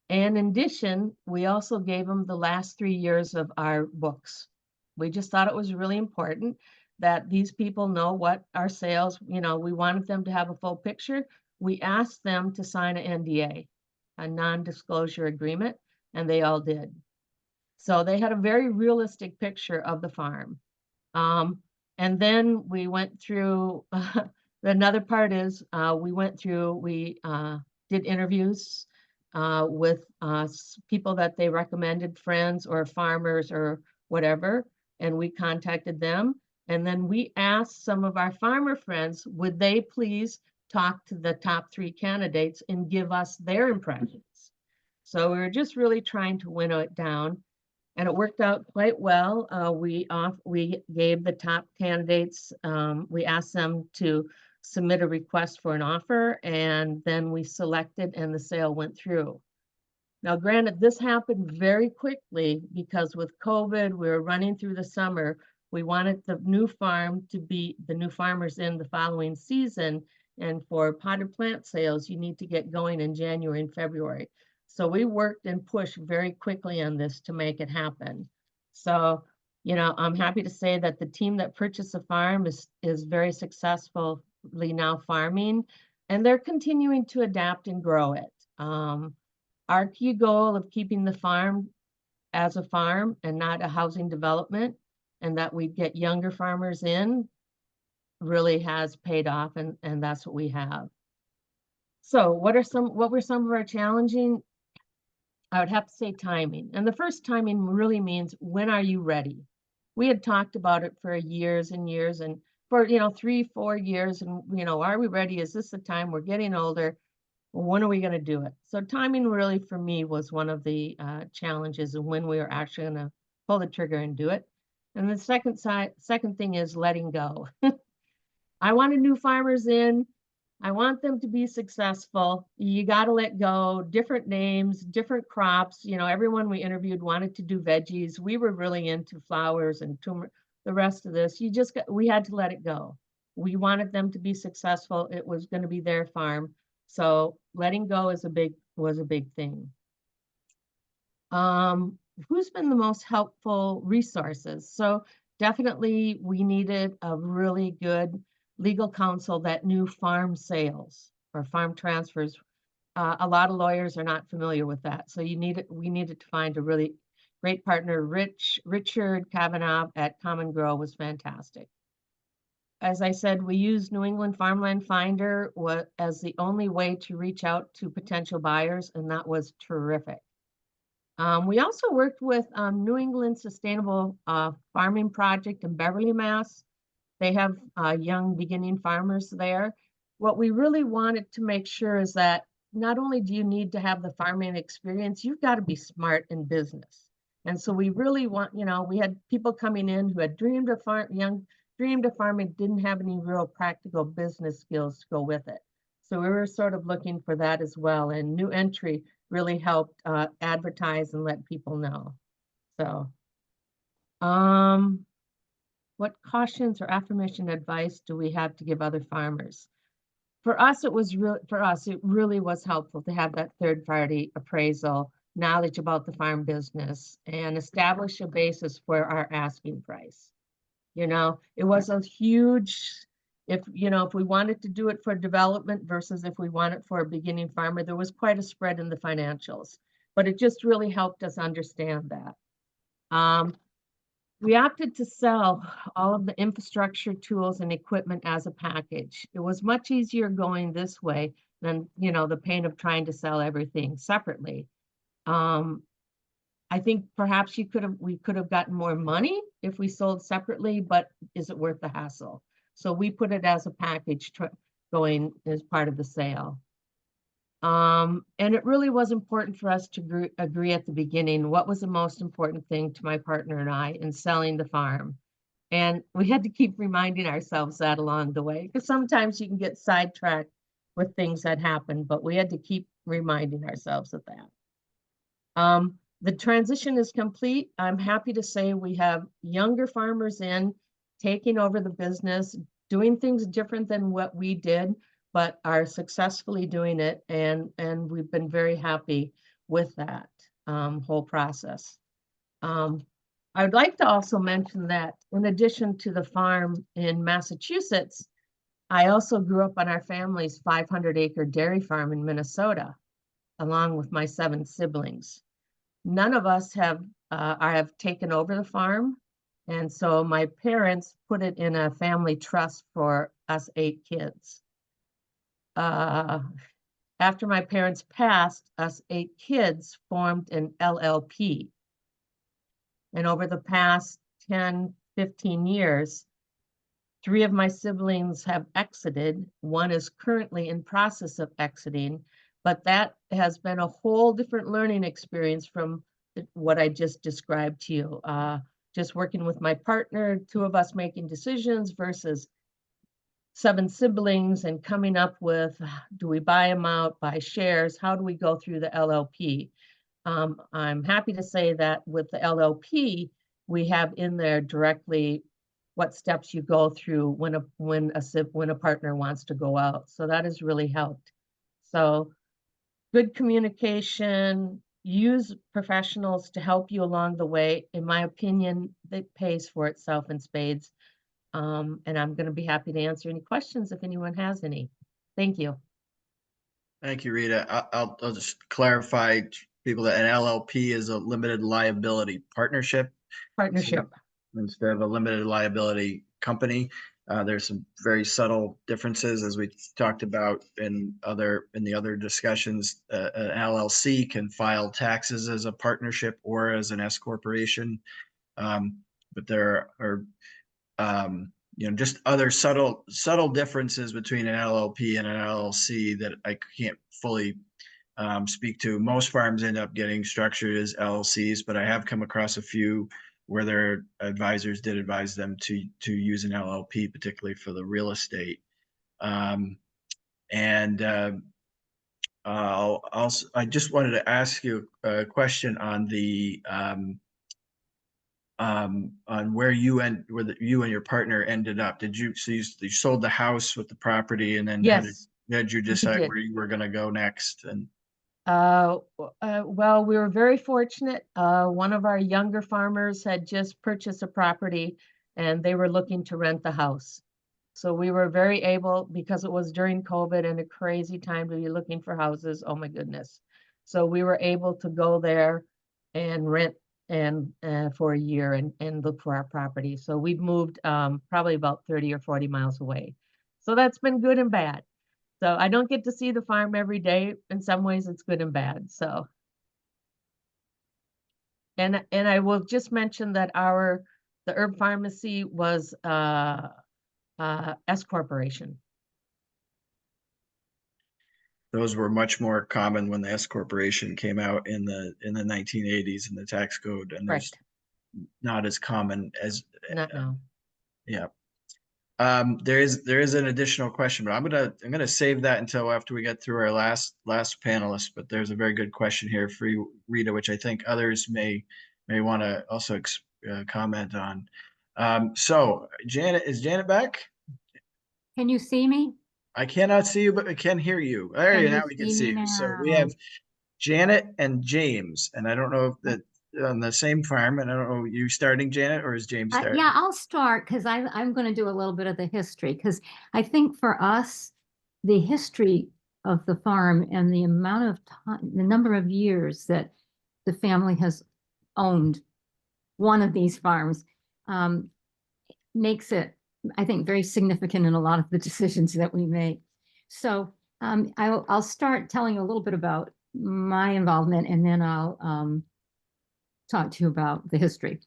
And in addition, we also gave them the last 3 years of our books. We just thought it was really important that these people know what our sales, we wanted them to have a full picture. We asked them to sign an NDA, a non-disclosure agreement, and they all did. So they had a very realistic picture of the farm. And then we went through, another part is we did interviews with people that they recommended, friends or farmers or whatever, and we contacted them. And then we asked some of our farmer friends, would they please talk to the top 3 candidates and give us their impressions? So we were just really trying to winnow it down. And it worked out quite well. We gave the top candidates, we asked them to submit a request for an offer, and then we selected and the sale went through. Now, granted, this happened very quickly because with COVID, we were running through the summer. We wanted the new farm to be the new farmers in the following season. And for potted plant sales, you need to get going in January and February. So we worked and pushed very quickly on this to make it happen. So, you know, I'm happy to say that the team that purchased the farm is very successfully now farming, and they're continuing to adapt and grow it. Our key goal of keeping the farm as a farm and not a housing development, and that we get younger farmers in, really has paid off, and that's what we have. So what were some of our challenging? I would have to say timing. And the first timing really means, when are you ready? We had talked about it for years and years, and for 3-4 years, and are we ready? Is this the time? We're getting older. When are we going to do it? So timing really for me was one of the challenges, and when we were actually going to pull the trigger and do it. And the second thing is letting go. I wanted new farmers in. I want them to be successful. You got to let go. Different names, different crops. Everyone we interviewed wanted to do veggies. We were really into flowers and the rest of this. We had to let it go. We wanted them to be successful. It was going to be their farm. So letting go was a big thing. Who's been the most helpful resources? So definitely we needed a really good legal counsel that knew farm sales or farm transfers. A lot of lawyers are not familiar with that. So we needed to find a really great partner. Richard Kavanaugh at Common Grow was fantastic. As I said, we used New England Farmland Finder as the only way to reach out to potential buyers, and that was terrific. We also worked with New England Sustainable Farming Project in Beverly, Mass. They have young beginning farmers there. What we really wanted to make sure is that not only do you need to have the farming experience, you've got to be smart in business. And so we really we had people coming in who had dreamed of farming, didn't have any real practical business skills to go with it. So we were sort of looking for that as well. And New Entry really helped advertise and let people know. So, what cautions or affirmation advice do we have to give other farmers? For us, it really was helpful to have that third-party appraisal, knowledge about the farm business, and establish a basis for our asking price. It was a huge, if we wanted to do it for development versus if we want it for a beginning farmer, there was quite a spread in the financials, but it just really helped us understand that. We opted to sell all of the infrastructure, tools, and equipment as a package. It was much easier going this way than, the pain of trying to sell everything separately. I think perhaps we could have gotten more money if we sold separately, but is it worth the hassle? So we put it as a package going as part of the sale. And it really was important for us to agree at the beginning what was the most important thing to my partner and I in selling the farm. And we had to keep reminding ourselves that along the way, because sometimes you can get sidetracked with things that happen, but we had to keep reminding ourselves of that. The transition is complete. I'm happy to say we have younger farmers taking over the business, doing things different than what we did, but are successfully doing it. And we've been very happy with that whole process. I would like to also mention that in addition to the farm in Massachusetts, I also grew up on our family's 500-acre dairy farm in Minnesota, along with my 7 siblings. None of us have taken over the farm. And so my parents put it in a family trust for us 8 kids. After my parents passed, us 8 kids formed an LLP. And over the past 10, 15 years, 3 of my siblings have exited. 1 is currently in process of exiting, but that has been a whole different learning experience from what I just described to you. Just working with my partner, 2 of us making decisions versus 7 siblings and coming up with, do we buy them out, buy shares? How do we go through the LLP? I'm happy to say that with the LLP, we have in there directly what steps you go through when a partner wants to go out. So that has really helped. So good communication, use professionals to help you along the way. In my opinion, it pays for itself in spades. And I'm going to be happy to answer any questions if anyone has any. Thank you. Thank you, Rita. I'll just clarify to people that an LLP is a limited liability partnership. Partnership. Instead of a limited liability company. There's some very subtle differences, as we talked about in the other discussions. An LLC can file taxes as a partnership or as an S corporation, but there are just other subtle differences between an LLP and an LLC that I can't fully speak to. Most farms end up getting structured as LLCs, but I have come across a few where their advisors did advise them to use an LLP, particularly for the real estate. I just wanted to ask you a question on the on where you and your partner ended up. Did you sold the house with the property, and then Yes, how did you decide did. where you were going to go next? And well, we were very fortunate. One of our younger farmers had just purchased a property and they were looking to rent the house. So we were very able, because it was during COVID and a crazy time to be looking for houses. Oh my goodness. So we were able to go there and rent and for a year and look for our property. So we've moved probably about 30 or 40 miles away. So that's been good and bad. So I don't get to see the farm every day. In some ways it's good and bad. So, and I will just mention that the Herb FARMacy was S corporation. those were much more common when the S corporation came out in the 1980s in the tax code, and there's not as common as Not now. Yeah. There is an additional question, but I'm gonna save that until after we get through our last panelist. But there's a very good question here for you, Rita, which I think others may want to also comment on. So is Janet back? Can you see me? I cannot see you, but I can hear you. There, Can now you we can see see me you. So we now? have Janet and James, and I don't know if that on the same farm, and I don't know, you starting, Janet, or is James starting? Yeah, I'll start because I'm going to do a little bit of the history, because I think for us, the history of the farm and the amount of time, the number of years that the family has owned one of these farms makes it, I think, very significant in a lot of the decisions that we make. So I'll start telling you a little bit about my involvement, and then I'll talk to you about the history.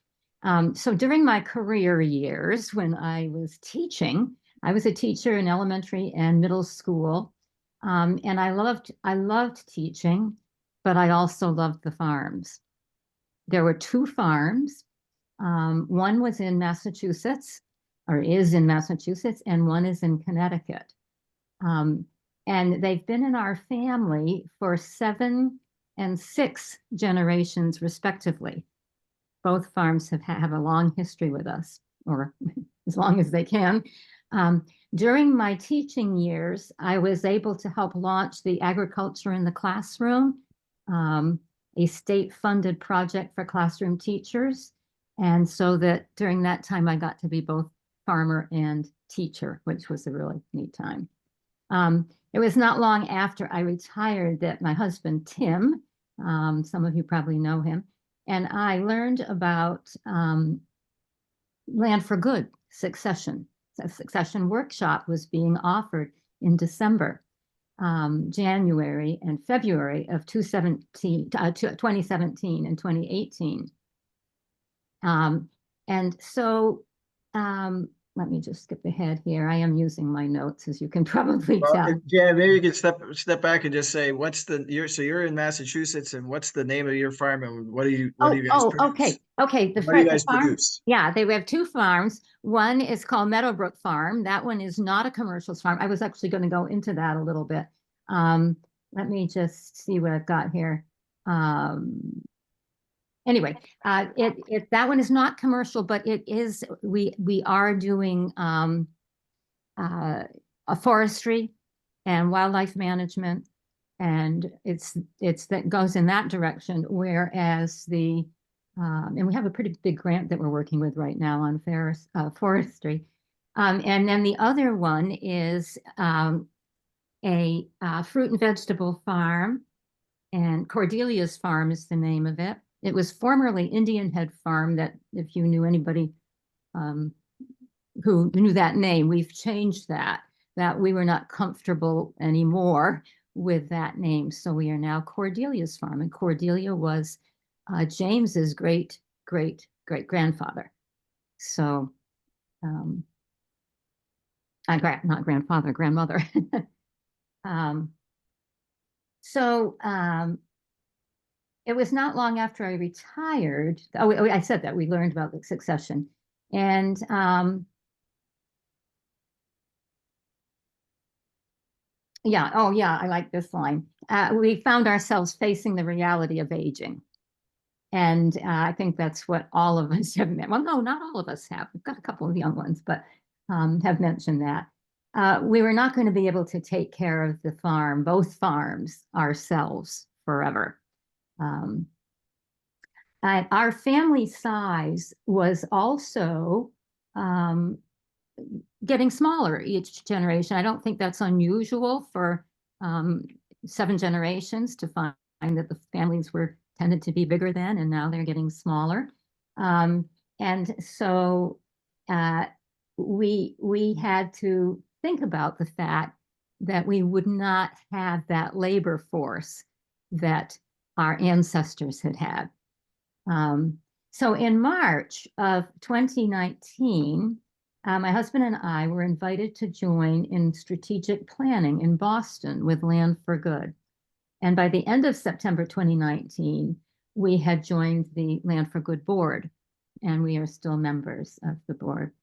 So during my career years, when I was teaching, I was a teacher in elementary and middle school. And I loved teaching, but I also loved the farms. There were two farms. One was in Massachusetts, or is in Massachusetts, and one is in Connecticut. And they've been in our family for 7 and 6 generations, respectively. Both farms have a long history with us, or as long as they can. During my teaching years, I was able to help launch the Agriculture in the Classroom, a state-funded project for classroom teachers. And so that during that time, I got to be both farmer and teacher, which was a really neat time. It was not long after I retired that my husband, Tim, some of you probably know him, and I learned about Land for Good succession. A succession workshop was being offered in December, January, and February of 2017 and 2018. And so let me just skip ahead here. I am using my notes, as you can probably tell. Yeah, maybe you could step back and just say, what's so you're in Massachusetts, and what's the name of your farm, and what do you guys produce? Okay. What do you guys produce? Yeah, we have 2 farms. One is called Meadowbrook Farm. That one is not a commercial farm. I was actually going to go into that a little bit. Let me just see what I've got here. anyway, that one is not commercial, but it is, we are doing a forestry and wildlife management. And it's that goes in that direction, whereas and we have a pretty big grant that we're working with right now on forestry. And then the other one is a fruit and vegetable farm, and Cordelia's Farm is the name of it. It was formerly Indian Head Farm, that if you knew anybody who knew that name, we've changed that we were not comfortable anymore with that name. So we are now Cordelia's Farm, and Cordelia was James's great grandfather. So not grandfather, grandmother. So it was not long after I retired. Oh, I said that we learned about the succession. And yeah, oh yeah, I like this line. We found ourselves facing the reality of aging. And I think that's what all of us have met. Well, no, not all of us have. We've got a couple of young ones, but have mentioned that. We were not going to be able to take care of the farm, both farms, ourselves forever. Our family size was also getting smaller each generation. I don't think that's unusual for 7 generations to find that the families tended to be bigger then, and now they're getting smaller. And so we had to think about the fact that we would not have that labor force that our ancestors had had. So in March of 2019, my husband and I were invited to join in strategic planning in Boston with Land for Good. And by the end of September 2019, we had joined the Land for Good board, and we are still members of the board.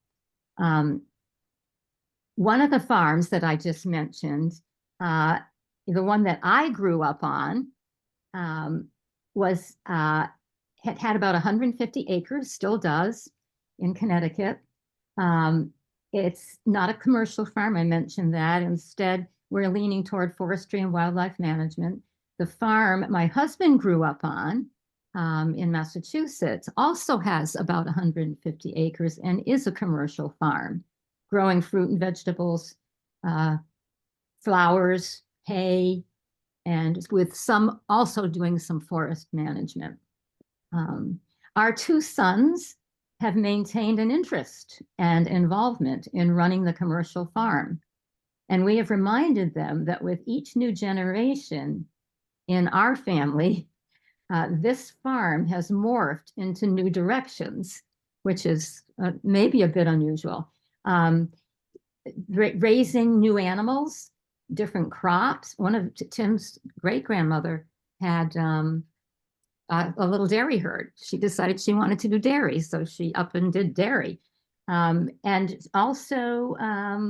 One of the farms that I just mentioned, the one that I grew up on, had about 150 acres, still does, in Connecticut. It's not a commercial farm, I mentioned that. Instead, we're leaning toward forestry and wildlife management. The farm my husband grew up on in Massachusetts also has about 150 acres and is a commercial farm, growing fruit and vegetables, flowers, hay, and with some also doing some forest management. Our 2 sons have maintained an interest and involvement in running the commercial farm. And we have reminded them that with each new generation in our family, this farm has morphed into new directions, which is maybe a bit unusual. Raising new animals, different crops. One of Tim's great-grandmother had a little dairy herd. She decided she wanted to do dairy, so she up and did dairy. And also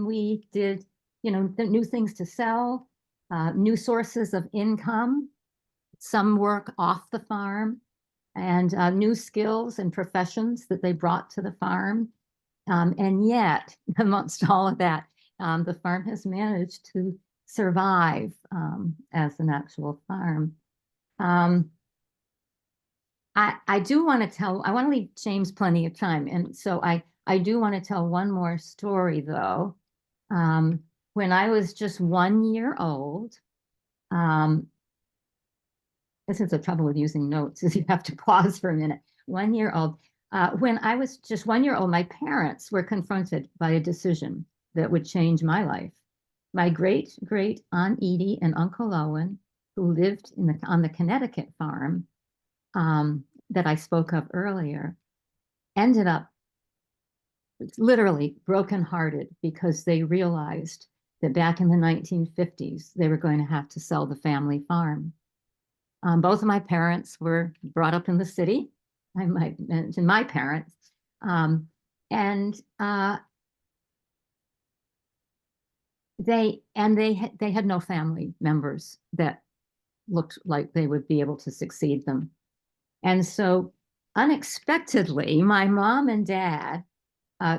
we did, the new things to sell, new sources of income, some work off the farm, and new skills and professions that they brought to the farm. And yet, amongst all of that, the farm has managed to survive as an actual farm. I do want to leave James plenty of time. And so I do want to tell one more story, though. When I was just 1 year old, this is the trouble with using notes, is you have to pause for a minute. 1 year old. When I was just 1 year old, my parents were confronted by a decision that would change my life. My great Aunt Edie and Uncle Owen, who lived on the Connecticut farm, that I spoke of earlier, ended up literally brokenhearted because they realized that back in the 1950s, they were going to have to sell the family farm. Both of my parents were brought up in the city. I might mention my parents. They had no family members that looked like they would be able to succeed them. And so unexpectedly, my mom and dad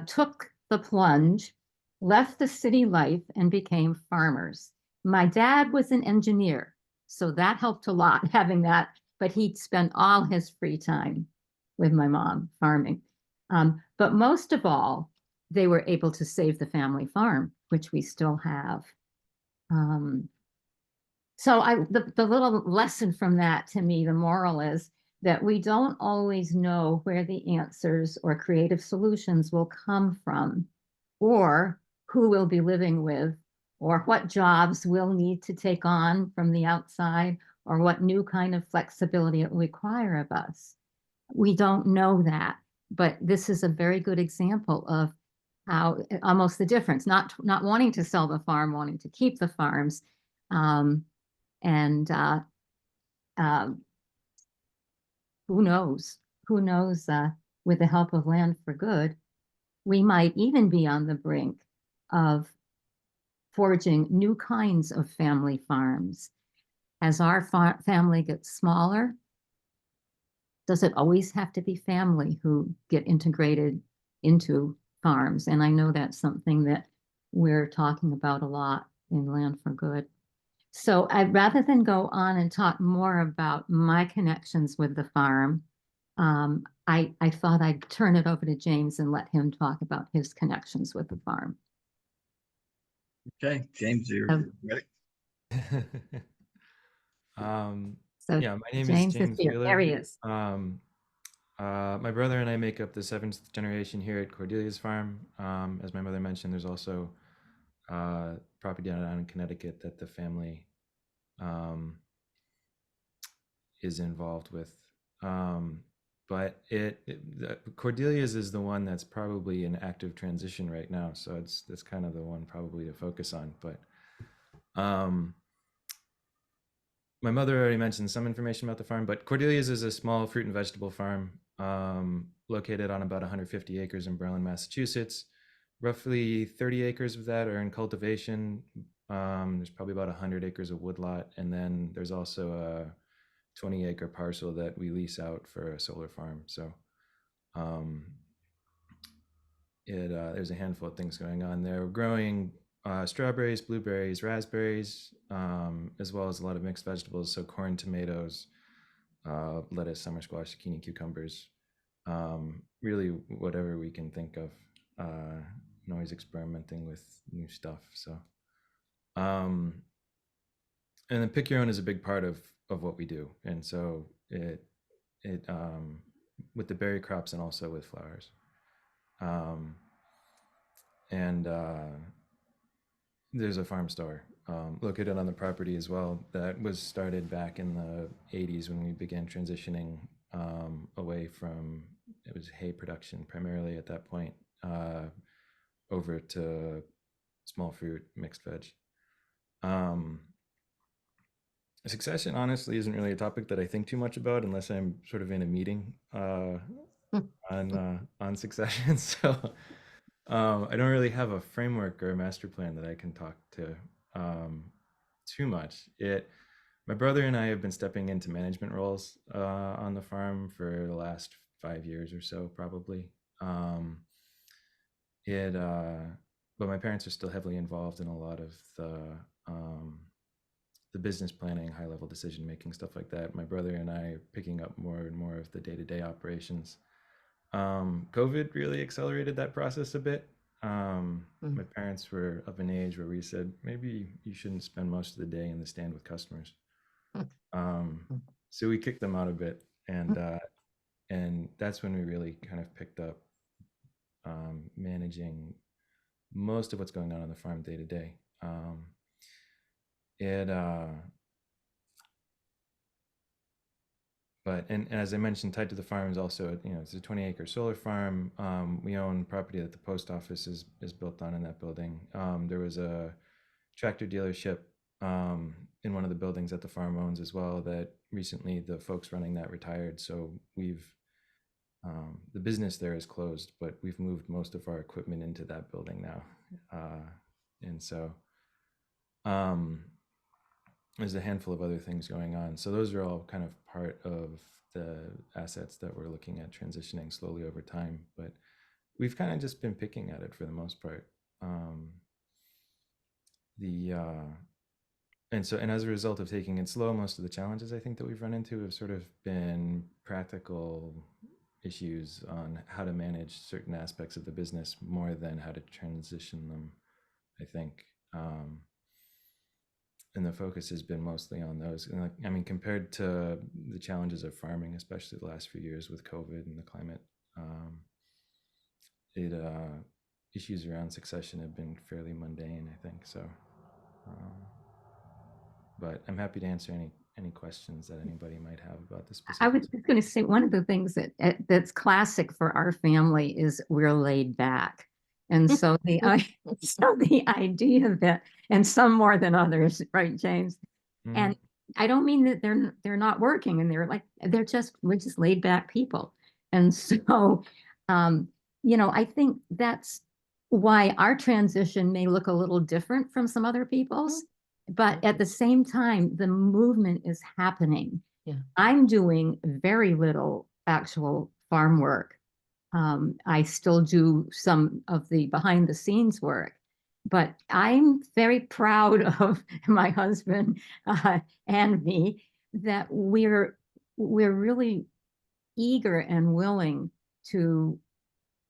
took the plunge, left the city life, and became farmers. My dad was an engineer, so that helped a lot having that, but he'd spent all his free time with my mom farming. But most of all, they were able to save the family farm, which we still have. So the little lesson from that, to me, the moral is that we don't always know where the answers or creative solutions will come from, or who we'll be living with, or what jobs we'll need to take on from the outside, or what new kind of flexibility it will require of us. We don't know that, but this is a very good example of how almost the difference, not wanting to sell the farm, wanting to keep the farms. Who knows with the help of Land for Good, we might even be on the brink of forging new kinds of family farms. As our family gets smaller, does it always have to be family who get integrated into farms? And I know that's something that we're talking about a lot in Land for Good. So rather than go on and talk more about my connections with the farm, I thought I'd turn it over to James and let him talk about his connections with the farm. Okay, James, you're ready? So Yeah, my name James is James here. Wheeler. There he is. My brother and I make up the 7th generation here at Cordelia's farm. As my mother mentioned, there's also property down in Connecticut that the family is involved with. But Cordelia's is the one that's probably in active transition right now. So that's kind of the one probably to focus on. But my mother already mentioned some information about the farm, but Cordelia's is a small fruit and vegetable farm located on about 150 acres in Berlin, Massachusetts. Roughly 30 acres of that are in cultivation. There's probably about 100 acres of woodlot. And then there's also a 20-acre parcel that we lease out for a solar farm. So there's a handful of things going on there. We're growing strawberries, blueberries, raspberries, as well as a lot of mixed vegetables. So corn, tomatoes, lettuce, summer squash, zucchini, cucumbers, really whatever we can think of. Always experimenting with new stuff. So, and then pick your own is a big part of what we do. And so it with the berry crops and also with flowers. There's a farm store located on the property as well that was started back in the 80s when we began transitioning away from, it was hay production primarily at that point, over to small fruit, mixed veg. Succession honestly isn't really a topic that I think too much about unless I'm sort of in a meeting on succession. So I don't really have a framework or a master plan that I can talk to too much. My brother and I have been stepping into management roles on the farm for the last 5 years or so, probably. But my parents are still heavily involved in a lot of the business planning, high-level decision-making, stuff like that. My brother and I are picking up more and more of the day-to-day operations. COVID really accelerated that process a bit. My parents were of an age where we said, maybe you shouldn't spend most of the day in the stand with customers. So we kicked them out a bit, and that's when we really kind of picked up managing most of what's going on the farm day to day. And as I mentioned, tied to the farm is also, it's a 20-acre solar farm. We own property that the post office is built on in that building. There was a tractor dealership in one of the buildings that the farm owns as well that recently the folks running that retired. So the business there is closed, but we've moved most of our equipment into that building now. And so there's a handful of other things going on. So those are all kind of part of the assets that we're looking at transitioning slowly over time. But we've kind of just been picking at it for the most part. And as a result of taking it slow, most of the challenges I think that we've run into have sort of been practical issues on how to manage certain aspects of the business more than how to transition them, I think. And the focus has been mostly on those. And I mean, compared to the challenges of farming, especially the last few years with COVID and the climate, issues around succession have been fairly mundane, I think. So, but I'm happy to answer any questions that anybody might have about this. I was just going to say, one of the things that's classic for our family is we're laid back. And so the idea that, and some more than others, right, James? Mm-hmm. And I don't mean that they're not working, and we're just laid back people. And so, I think that's why our transition may look a little different from some other people's, but at the same time, the movement is happening. Yeah. I'm doing very little actual farm work. I still do some of the behind the scenes work, but I'm very proud of my husband and me that we're really eager and willing to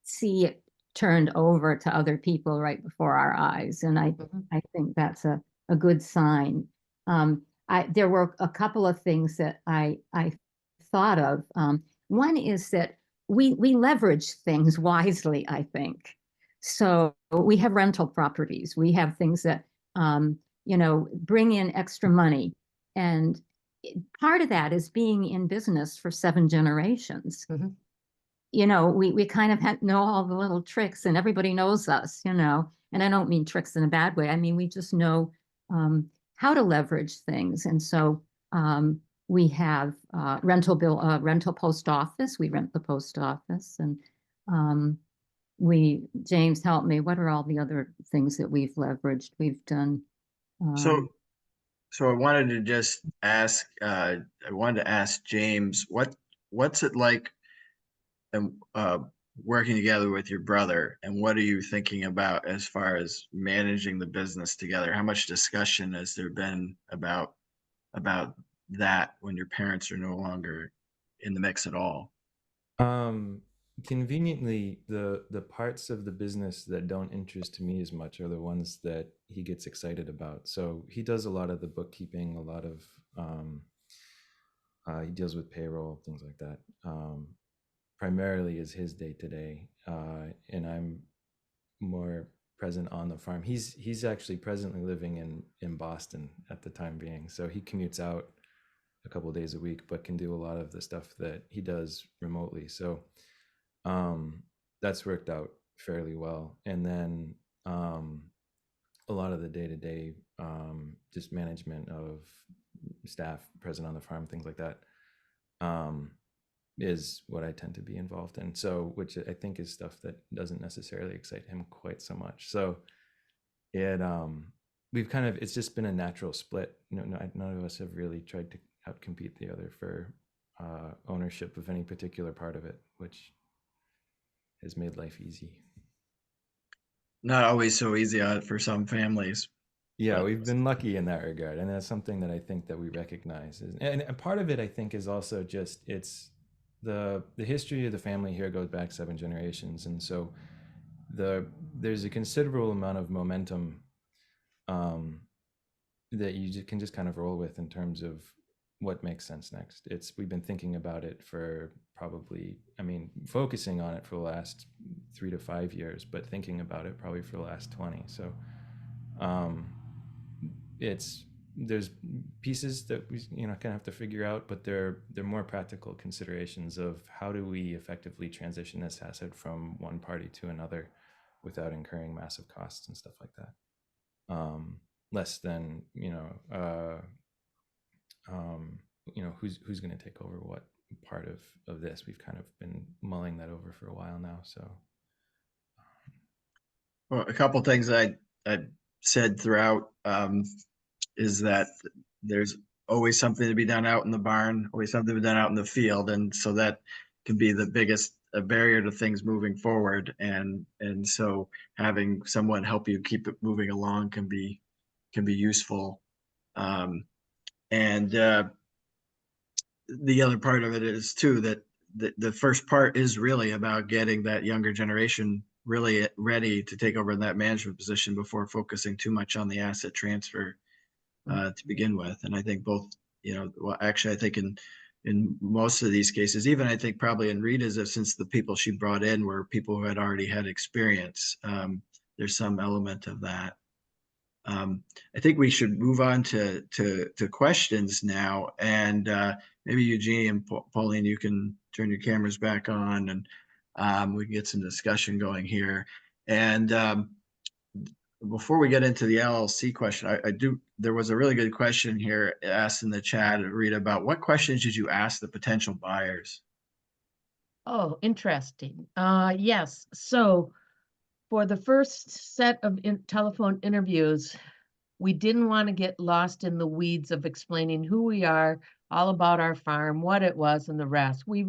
see it turned over to other people right before our eyes. And I think that's a good sign. There were a couple of things that I thought of. One is that we leverage things wisely, I think. So we have rental properties. We have things that, bring in extra money. And part of that is being in business for 7 generations. Mm-hmm. We kind of know all the little tricks, and everybody knows us, and I don't mean tricks in a bad way. I mean, we just know how to leverage things. And so we have rental post office. We rent the post office, and James, help me. What are all the other things that we've leveraged? We've done. So I wanted to just ask. I wanted to ask James, what's it like, and working together with your brother, and what are you thinking about as far as managing the business together? How much discussion has there been about that when your parents are no longer in the mix at all? Conveniently, the parts of the business that don't interest me as much are the ones that he gets excited about. So he does a lot of the bookkeeping, a lot of he deals with payroll, things like that. Primarily is his day-to-day, and I'm more present on the farm. He's actually presently living in Boston at the time being, so he commutes out a couple of days a week, but can do a lot of the stuff that he does remotely. So that's worked out fairly well. And then a lot of the day-to-day just management of staff present on the farm, things like that, is what I tend to be involved in. So, which I think is stuff that doesn't necessarily excite him quite so much. So it's just been a natural split. None of us have really tried to outcompete the other for ownership of any particular part of it, which has made life easy. Not always so easy for some families. Yeah, we've been lucky in that regard, and that's something that I think that we recognize. And part of it, I think, is also just it's the history of the family here goes back 7 generations, and so there's a considerable amount of momentum that you can just kind of roll with in terms of what makes sense next. We've been thinking about it for probably, focusing on it for the last 3 to 5 years, but thinking about it probably for the last 20. So there's pieces that we kind of have to figure out, but they're more practical considerations of how do we effectively transition this asset from one party to another without incurring massive costs and stuff like that. Less than who's going to take over what part of this. We've kind of been mulling that over for a while now. So well, a couple things I said throughout is that there's always something to be done out in the barn, always something to be done out in the field. And so that can be the biggest barrier to things moving forward. And so having someone help you keep it moving along can be useful. And the other part of it is too, that the first part is really about getting that younger generation really ready to take over that management position before focusing too much on the asset transfer to begin with. And I think both, well, actually, I think in most of these cases, even I think probably in Rita's, since the people she brought in were people who had already had experience, there's some element of that. I think we should move on to questions now, and maybe Eugenie and Pauline, you can turn your cameras back on, and we can get some discussion going here. And before we get into the LLC question, there was a really good question here asked in the chat, Rita, about what questions did you ask the potential buyers? Oh, interesting. Yes. So for the first set of telephone interviews, we didn't want to get lost in the weeds of explaining who we are, all about our farm, what it was, and the rest. We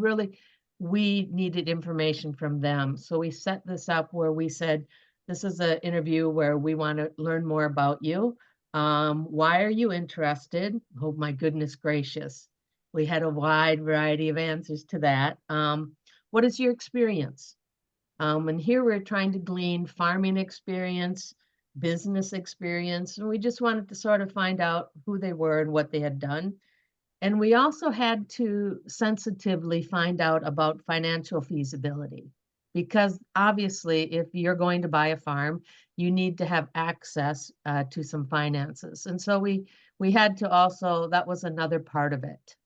needed information from them. So we set this up where we said, this is an interview where we want to learn more about you. Why are you interested? Oh, my goodness gracious. We had a wide variety of answers to that. What is your experience? And here we're trying to glean farming experience, business experience, and we just wanted to sort of find out who they were and what they had done. And we also had to sensitively find out about financial feasibility, because obviously if you're going to buy a farm, you need to have access to some finances. And so we had to also, that was another part of it.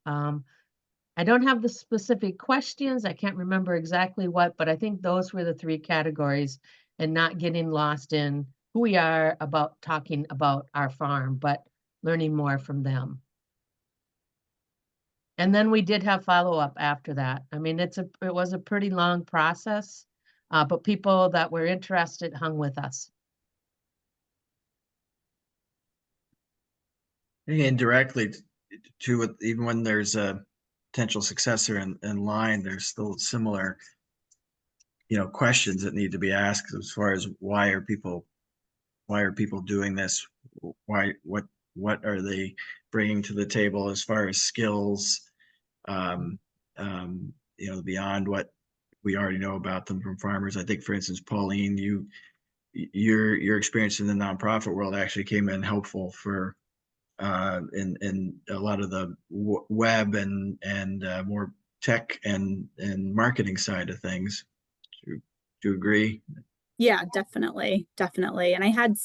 I don't have the specific questions. I can't remember exactly what, but I think those were the three categories, and not getting lost in who we are, about talking about our farm, but learning more from them. And then we did have follow-up after that. I mean, it was a pretty long process, but people that were interested hung with us. Indirectly to even when there's a potential successor in line, there's still similar, questions that need to be asked as far as why are people doing this? What are they bringing to the table as far as skills? Beyond what we already know about them from farmers. I think, for instance, Pauline, your experience in the nonprofit world actually came in helpful for in a lot of the web and more tech and marketing side of things. Do you agree? Yeah, definitely. And I had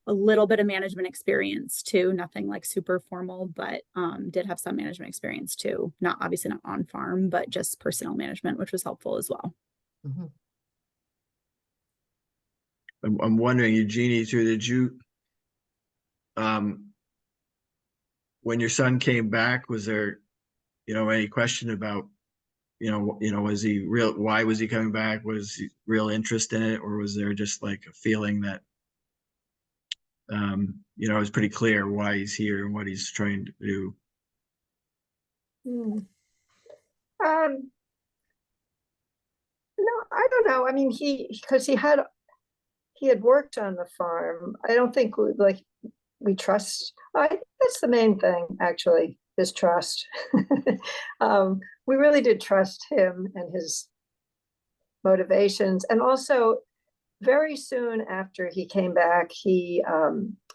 a little bit of management experience too, nothing like super formal, but did have some management experience too. Obviously not on farm, but just personnel management, which was helpful as well. Mm-hmm. I'm wondering, Eugenie, too, did you, when your son came back, was there, any question about, was he why was he coming back? Was he real interest in it? Or was there just like a feeling that, it was pretty clear why he's here and what he's trying to do? No, I don't know. I mean, because he had worked on the farm. I don't think we trust. I think that's the main thing, actually, is trust. We really did trust him and his motivations. And also, very soon after he came back, he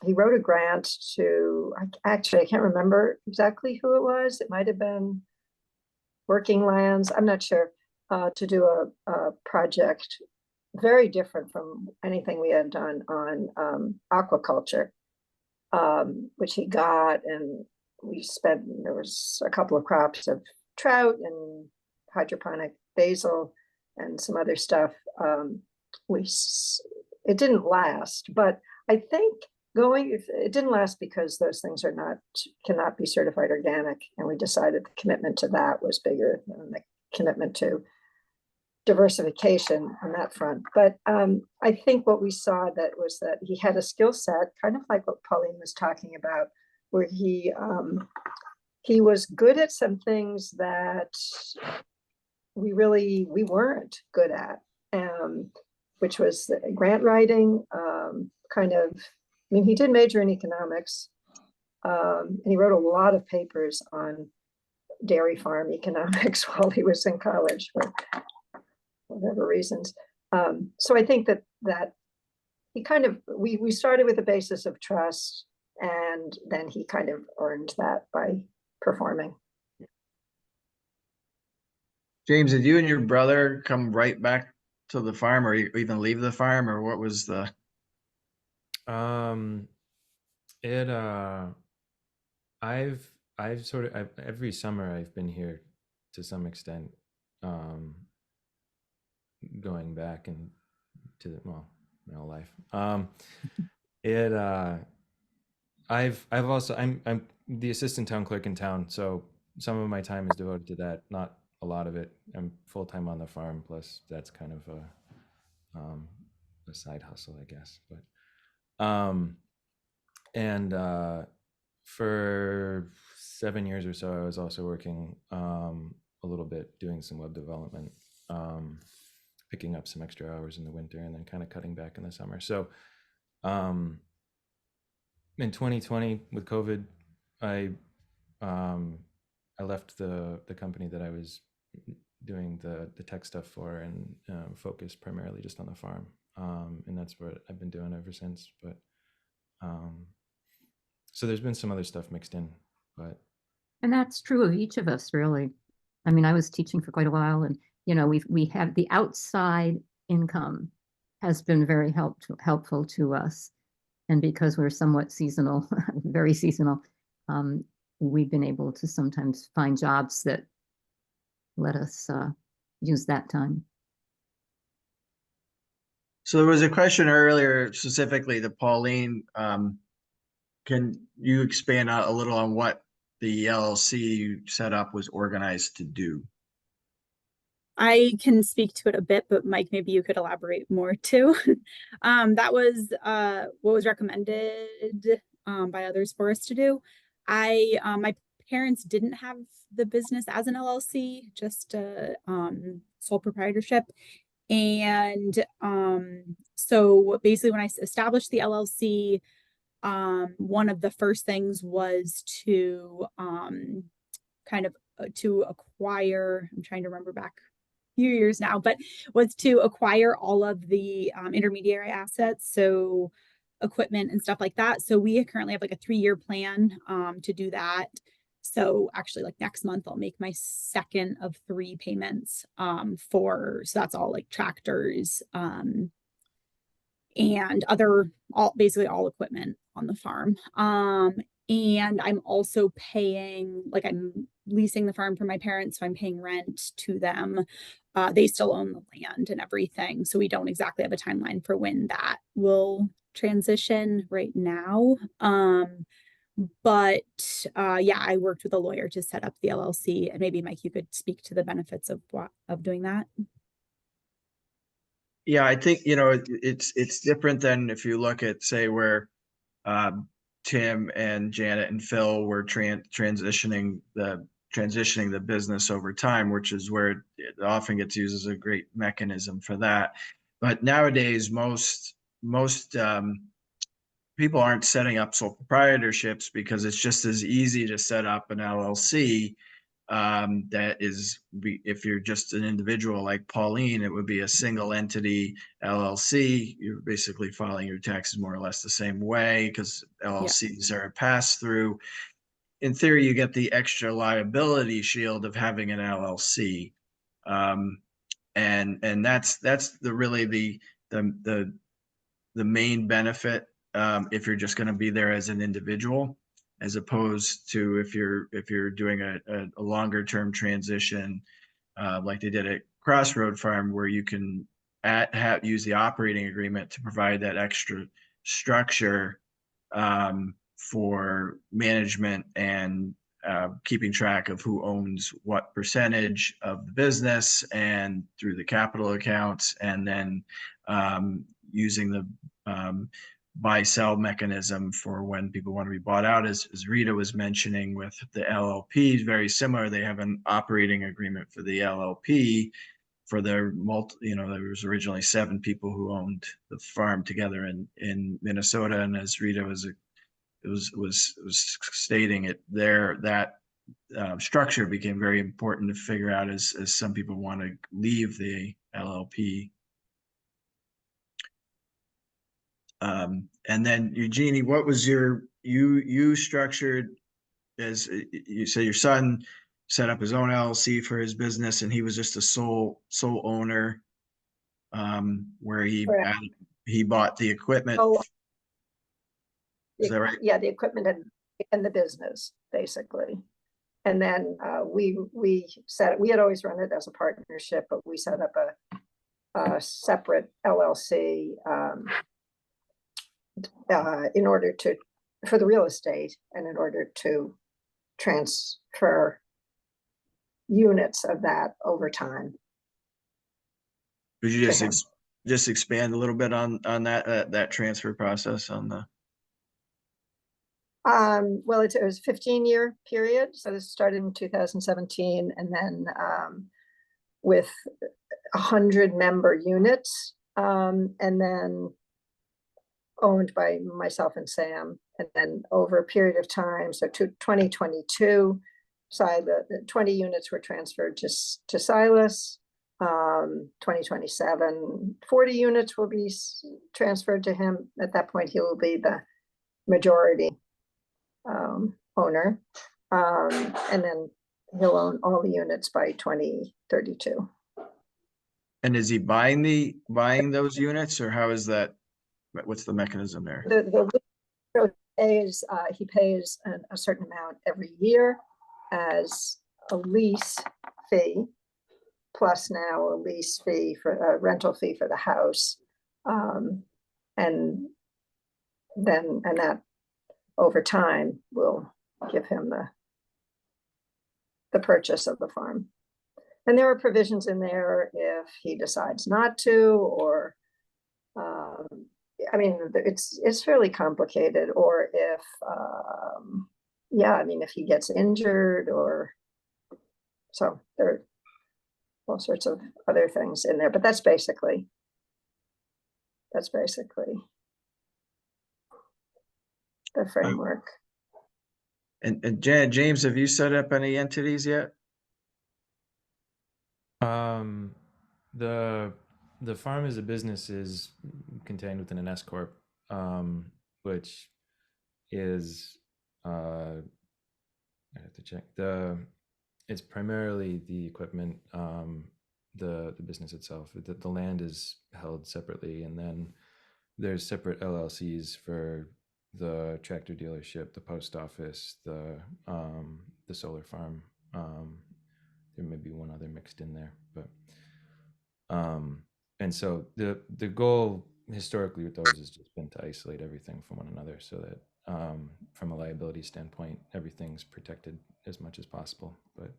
wrote a grant to, I can't remember exactly who it was. It might have been Working Lands. I'm not sure. To do a project very different from anything we had done on aquaculture, which he got, and there was a couple of crops of trout and hydroponic basil and some other stuff. It didn't last, but I think it didn't last because those things cannot be certified organic, and we decided the commitment to that was bigger than the commitment to diversification on that front. But I think what we saw was that he had a skill set, kind of like what Pauline was talking about, where he was good at some things that we weren't good at, which was grant writing, he did major in economics, and he wrote a lot of papers on dairy farm economics while he was in college for whatever reasons. So I think that he we started with a basis of trust, and then he kind of earned that by performing. James, did you and your brother come right back to the farm, or even leave the farm, or what was the? I've every summer I've been here to some extent, going back and to my whole life. I'm the assistant town clerk in town, so some of my time is devoted to that. Not a lot of it. I'm full time on the farm, plus that's kind of a side hustle, I guess. But for 7 years or so, I was also working a little bit, doing some web development, picking up some extra hours in the winter, and then kind of cutting back in the summer. So in 2020 with COVID, I left the company that I was doing the tech stuff for, and focused primarily just on the farm. And that's what I've been doing ever since. But so there's been some other stuff mixed in, but. And that's true of each of us, really. I mean, I was teaching for quite a while, and we have the outside income has been very helpful to us. And because we're somewhat seasonal, very seasonal, we've been able to sometimes find jobs that let us use that time. So there was a question earlier specifically to Pauline. Can you expand out a little on what the LLC you set up was organized to do? I can speak to it a bit, but Mike, maybe you could elaborate more too. That was what was recommended by others for us to do. My parents didn't have the business as an LLC, just a sole proprietorship. And so basically when I established the LLC, one of the first things was to to acquire, I'm trying to remember back a few years now, but was to acquire all of the intermediary assets, so equipment and stuff like that. So we currently have like a 3-year plan to do that. So actually, like next month, I'll make my second of 3 payments so that's all like tractors and basically all equipment on the farm. And I'm also paying, like I'm leasing the farm from my parents, so I'm paying rent to them. They still own the land and everything, so we don't exactly have a timeline for when that will transition right now. But I worked with a lawyer to set up the LLC, and maybe Mike, you could speak to the benefits of doing that. Yeah, I think it's different than if you look at, say, where Tim and Janet and Phil were transitioning the business over time, which is where it often gets used as a great mechanism for that. But nowadays, most people aren't setting up sole proprietorships because it's just as easy to set up an LLC. That is, if you're just an individual like Pauline, it would be a single entity LLC. You're basically filing your taxes more or less the same way because LLCs are a pass through. In theory, you get the extra liability shield of having an LLC, and that's the main benefit if you're just going to be there as an individual, as opposed to if you're doing a longer term transition like they did at Crossroad Farm, where you can use the operating agreement to provide that extra structure for management and keeping track of who owns what percentage of the business and through the capital accounts, and then using the buy-sell mechanism for when people want to be bought out. As Rita was mentioning with the LLPs, very similar. They have an operating agreement for the LLP for their there was originally 7 people who owned the farm together in Minnesota. And as Rita was stating it there, that structure became very important to figure out as some people want to leave the LLP. And then Eugenie, what was you structured as you say your son set up his own LLC for his business and he was just a sole owner, where he bought the equipment. Oh, Is that right? Yeah, the equipment and the business, basically. And then we had always run it as a partnership, but we set up a separate LLC in order for the real estate and in order to transfer units of that over time. Could you just expand a little bit on that transfer process on the? Well, it was a 15-year period. So this started in 2017, and then with 100 member units, and then owned by myself and Sam. And then over a period of time, so to 2022, the 20 units were transferred to Silas. 2027, 40 units will be transferred to him. At that point, he will be the majority owner, and then he'll own all the units by 2032. And is he buying those units, or how is that? What's the mechanism there? He pays a certain amount every year as a lease fee, plus now a lease fee for a rental fee for the house, and that over time will give him the purchase of the farm. And there are provisions in there if he decides not to, or I mean, it's fairly complicated, or if if he gets injured, or so there are all sorts of other things in there, but that's basically the framework. And James, have you set up any entities yet? The farm as a business is contained within an S corp, which is I have to check it's primarily the equipment, the business itself. The land is held separately, and then there's separate LLCs for the tractor dealership, the post office, the solar farm. There may be one other mixed in there, but and so the goal historically with those has just been to isolate everything from one another, so that from a liability standpoint, everything's protected as much as possible. But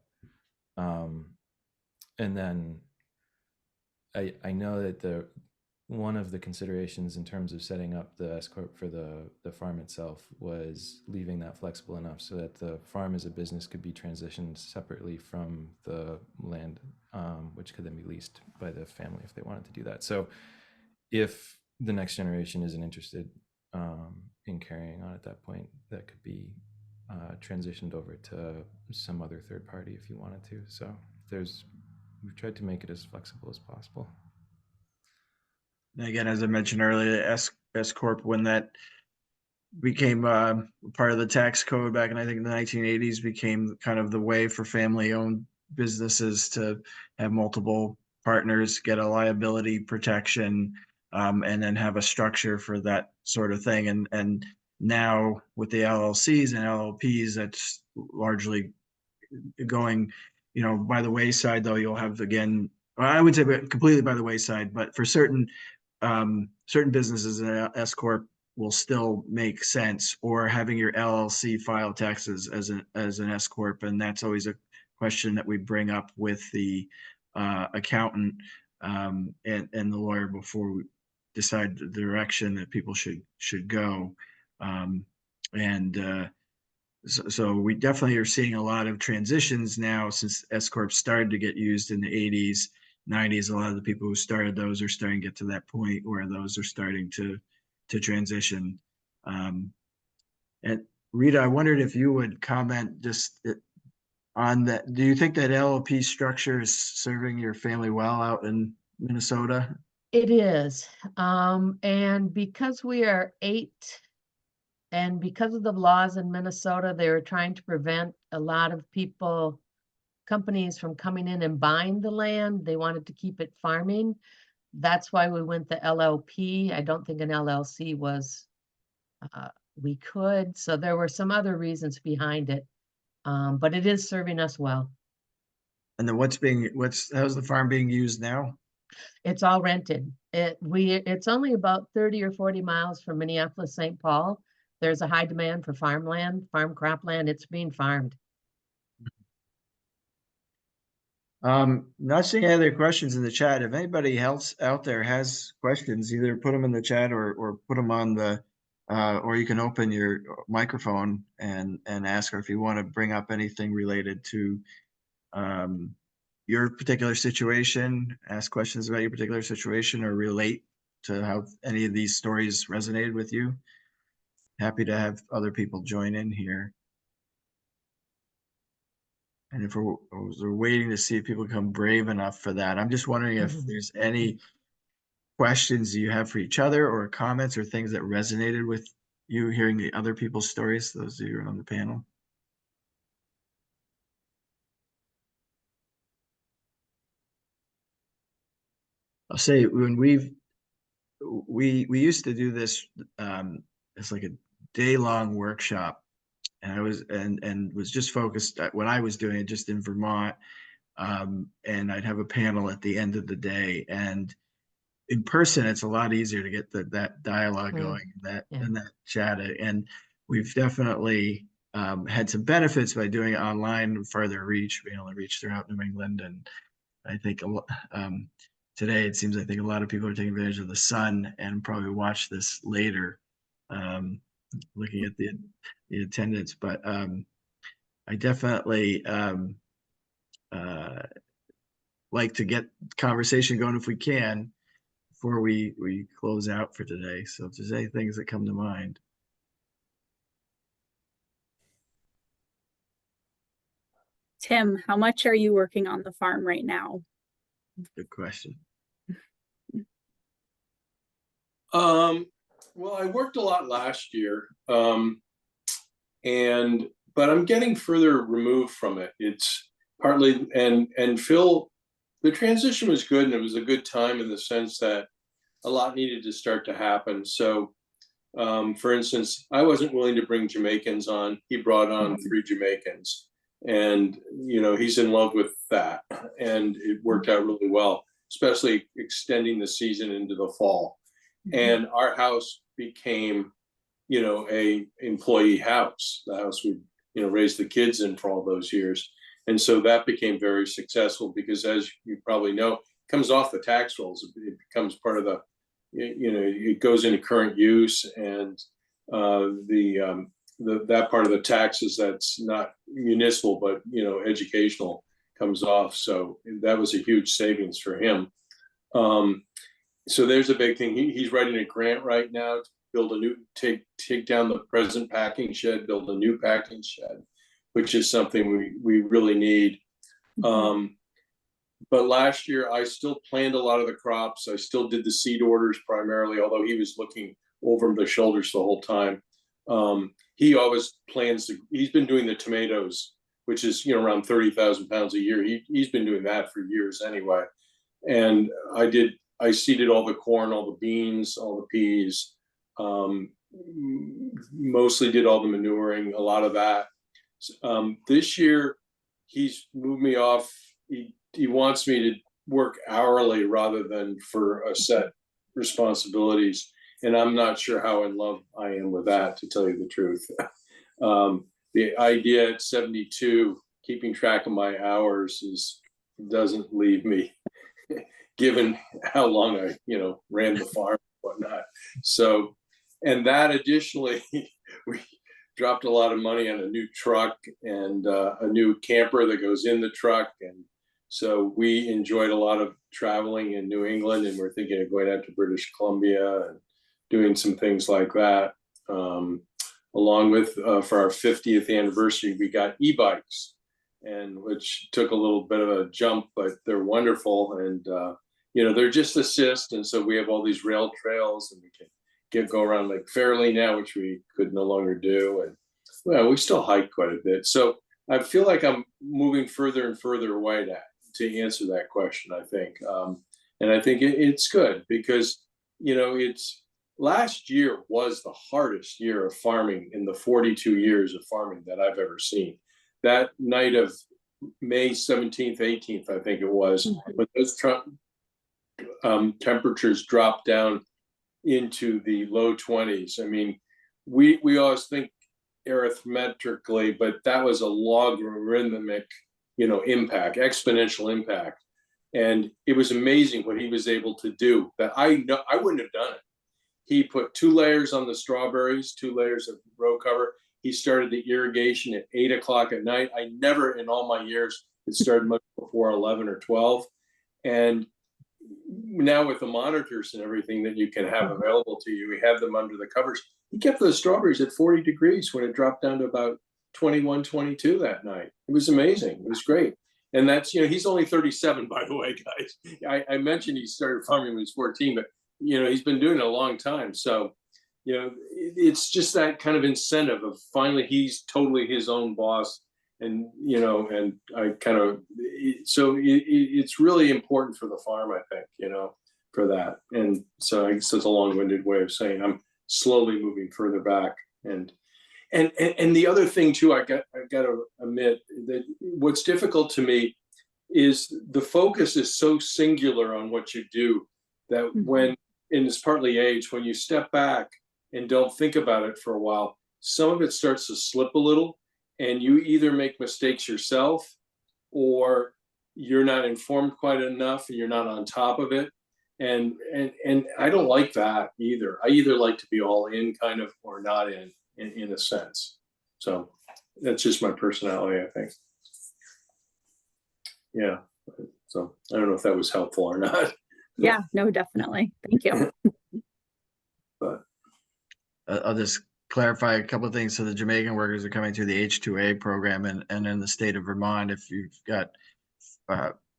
and then I know that one of the considerations in terms of setting up the S corp for the farm itself was leaving that flexible enough so that the farm as a business could be transitioned separately from the land, which could then be leased by the family if they wanted to do that. So if the next generation isn't interested in carrying on at that point, that could be transitioned over to some other third party if you wanted to. So we've tried to make it as flexible as possible. And again, as I mentioned earlier, S corp, when that became part of the tax code back in, I think, in the 1980s, became kind of the way for family-owned businesses to have multiple partners, get a liability protection, and then have a structure for that sort of thing. And now with the LLCs and LLPs, that's largely going, by the wayside. Though you'll have, again, I would say completely by the wayside, but for certain businesses, an S corp will still make sense, or having your LLC file taxes as an S corp. And that's always a question that we bring up with the accountant and the lawyer before decide the direction that people should go. So we definitely are seeing a lot of transitions now since S Corp started to get used in the 80s, 90s. A lot of the people who started those are starting to get to that point where those are starting to transition. And Rita, I wondered if you would comment just on that. Do you think that LLP structure is serving your family well out in Minnesota? It is. And because we are 8, and because of the laws in Minnesota, they were trying to prevent a lot of companies from coming in and buying the land. They wanted to keep it farming. That's why we went the LLP. I don't think an LLC was, we could. So there were some other reasons behind it. But it is serving us well. And then how's the farm being used now? It's all rented. It's only about 30 or 40 miles from Minneapolis, St. Paul. There's a high demand for farmland, farm cropland. It's being farmed. Not seeing any other questions in the chat. If anybody else out there has questions, either put them in the chat or put them on the, or you can open your microphone and ask, or if you want to bring up anything related to your particular situation, ask questions about your particular situation, or relate to how any of these stories resonated with you. Happy to have other people join in here. And if we're waiting to see if people become brave enough for that, I'm just wondering if there's any questions you have for each other, or comments or things that resonated with you hearing the other people's stories, those of you on the panel. I'll say when we used to do this, it's like a day-long workshop, and I was just focused at what I was doing it just in Vermont, and I'd have a panel at the end of the day. And in person, it's a lot easier to get that dialogue going, and that chat. And we've definitely had some benefits by doing it online, further reach, being able to reach throughout New England. And I think today it seems, I think a lot of people are taking advantage of the sun and probably watch this later, looking at the attendance. But I definitely like to get conversation going if we can before we close out for today. So if there's any things that come to mind. Tim, how much are you working on the farm right now? Good question. Well, I worked a lot last year, but I'm getting further removed from it. It's partly, and Phil, the transition was good, and it was a good time in the sense that a lot needed to start to happen. So, for instance, I wasn't willing to bring Jamaicans on. He brought on 3 Jamaicans, and he's in love with that, and it worked out really well, especially extending the season into the fall. And our house became, a employee house, the house we, raised the kids in for all those years. And so that became very successful because, as you probably know, it comes off the tax rolls. It becomes part of the, it goes into current use, and that part of the taxes that's not municipal, but, educational comes off. So that was a huge savings for him. So there's a big thing. He's writing a grant right now to build a new, take down the present packing shed, build a new packing shed, which is something we really need. But last year I still planned a lot of the crops. I still did the seed orders primarily, although he was looking over the shoulders the whole time. He always plans he's been doing the tomatoes, which is, around 30,000 pounds a year. He's been doing that for years anyway. And I seeded all the corn, all the beans, all the peas, mostly did all the manuring, a lot of that. This year, he's moved me off. He wants me to work hourly rather than for a set responsibilities. And I'm not sure how in love I am with that, to tell you the truth. The idea at 72, keeping track of my hours doesn't leave me, given how long I, ran the farm whatnot. So, and that additionally, we dropped a lot of money on a new truck and a new camper that goes in the truck. And so we enjoyed a lot of traveling in New England, and we're thinking of going out to British Columbia and doing some things like that. Along with, for our 50th anniversary, we got e-bikes, and which took a little bit of a jump, but they're wonderful. And, you know, they're just assist. And so we have all these rail trails, and we can go around Lake Fairleigh now, which we could no longer do. And well, we still hike quite a bit. So I feel like I'm moving further and further away to answer that question, I think. And I think it's good because, you know, last year was the hardest year of farming in the 42 years of farming that I've ever seen. That night of May 17th, 18th, I think it was, when those temperatures dropped down into the low 20s. I mean, we always think arithmetically, but that was a logarithmic, you know, impact, exponential impact. And it was amazing what he was able to do that I wouldn't have done it. He put 2 layers on the strawberries, 2 layers of row cover. He started the irrigation at 8 o'clock at night. I never in all my years had started much before 11 or 12. And now with the monitors and everything that you can have available to you, we have them under the covers. He kept those strawberries at 40 degrees when it dropped down to about 21, 22 that night. It was amazing. It was great. And that's, you know, he's only 37, by the way, guys. I mentioned he started farming when he was 14, but, you know, he's been doing it a long time. So, you know, it's just that kind of incentive of finally he's totally his own boss. And, you know, and I kind of, so it's really important for the farm, I think, you know, for that. And so I guess it's a long-winded way of saying I'm slowly moving further back. And the other thing too, I got to admit that what's difficult to me is the focus is so singular on what you do that when, and it's partly age, when you step back and don't think about it for a while, some of it starts to slip a little, and you either make mistakes yourself or you're not informed quite enough and you're not on top of it. And I don't like that either. I either like to be all in kind of or not in a sense. So that's just my personality, I think. Yeah. So I don't know if that was helpful or not. Yeah, no, definitely. Thank you. But I'll just clarify a couple of things. So the Jamaican workers are coming through the H-2A program, and in the state of Vermont, if you've got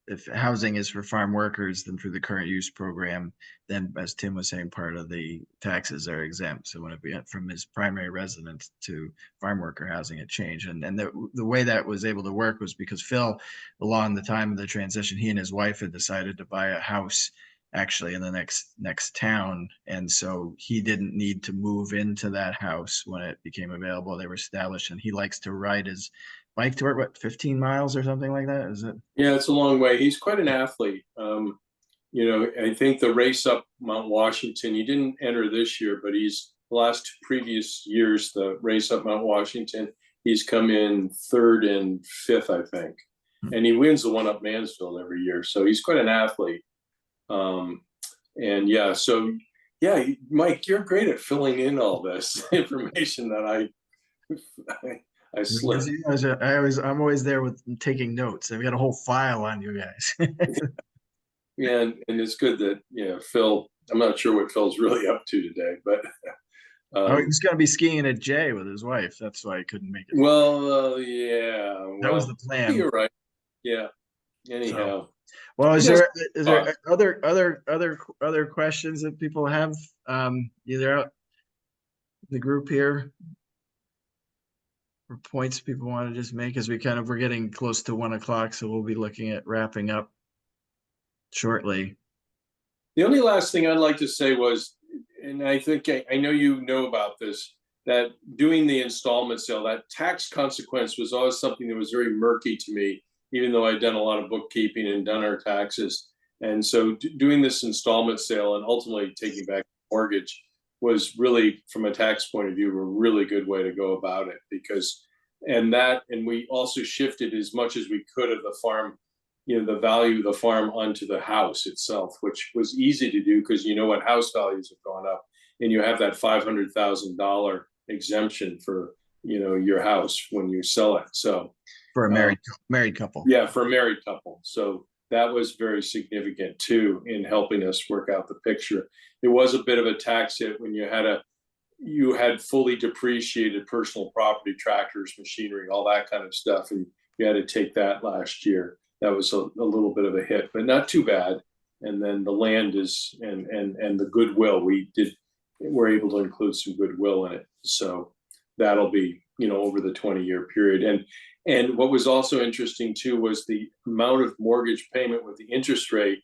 if housing is for farm workers, then through the current use program, then as Tim was saying, part of the taxes are exempt. So when it went from his primary residence to farm worker housing, it changed. And the way that was able to work was because Phil, along the time of the transition, he and his wife had decided to buy a house actually in the next town, and so he didn't need to move into that house when it became available. They were established, and he likes to ride his bike to work, what, 15 miles or something like that, is it? yeah, it's a long way. He's quite an athlete. You know, I think the race up Mount Washington, he didn't enter this year, but he's the last previous years, the race up Mount Washington, he's come in 3rd and 5th, I think. And he wins the one up Mansfield every year. So he's quite an athlete. And yeah, so yeah, Mike, you're great at filling in all this information that I slipped. I'm always there with taking notes. I've got a whole file on you guys. Yeah, and it's good that, you know, Phil, I'm not sure what Phil's really up to today, but he's going to be skiing at Jay with his wife. That's why I couldn't make it. Well, yeah, that was the plan. You're right. Yeah. Anyhow. So, well, is there other questions that people have either out the group here, or points people want to just make, as we're getting close to 1 o'clock, so we'll be looking at wrapping up shortly. The only last thing I'd like to say was, and I think I know you know about this, that doing the installment sale, that tax consequence was always something that was very murky to me, even though I'd done a lot of bookkeeping and done our taxes. And so doing this installment sale and ultimately taking back the mortgage was really, from a tax point of view, a really good way to go about it, because, and we also shifted as much as we could of the farm the value of the farm onto the house itself, which was easy to do because you know what house values have gone up, and you have that $500,000 exemption for your house when you sell it. So For a married couple. yeah, for a married couple. So that was very significant too in helping us work out the picture. It was a bit of a tax hit when you had fully depreciated personal property, tractors, machinery, all that kind of stuff, and you had to take that last year. That was a little bit of a hit, but not too bad. And then the land is and the goodwill, we're able to include some goodwill in it. So that'll be over the 20-year period. And what was also interesting too was the amount of mortgage payment with the interest rate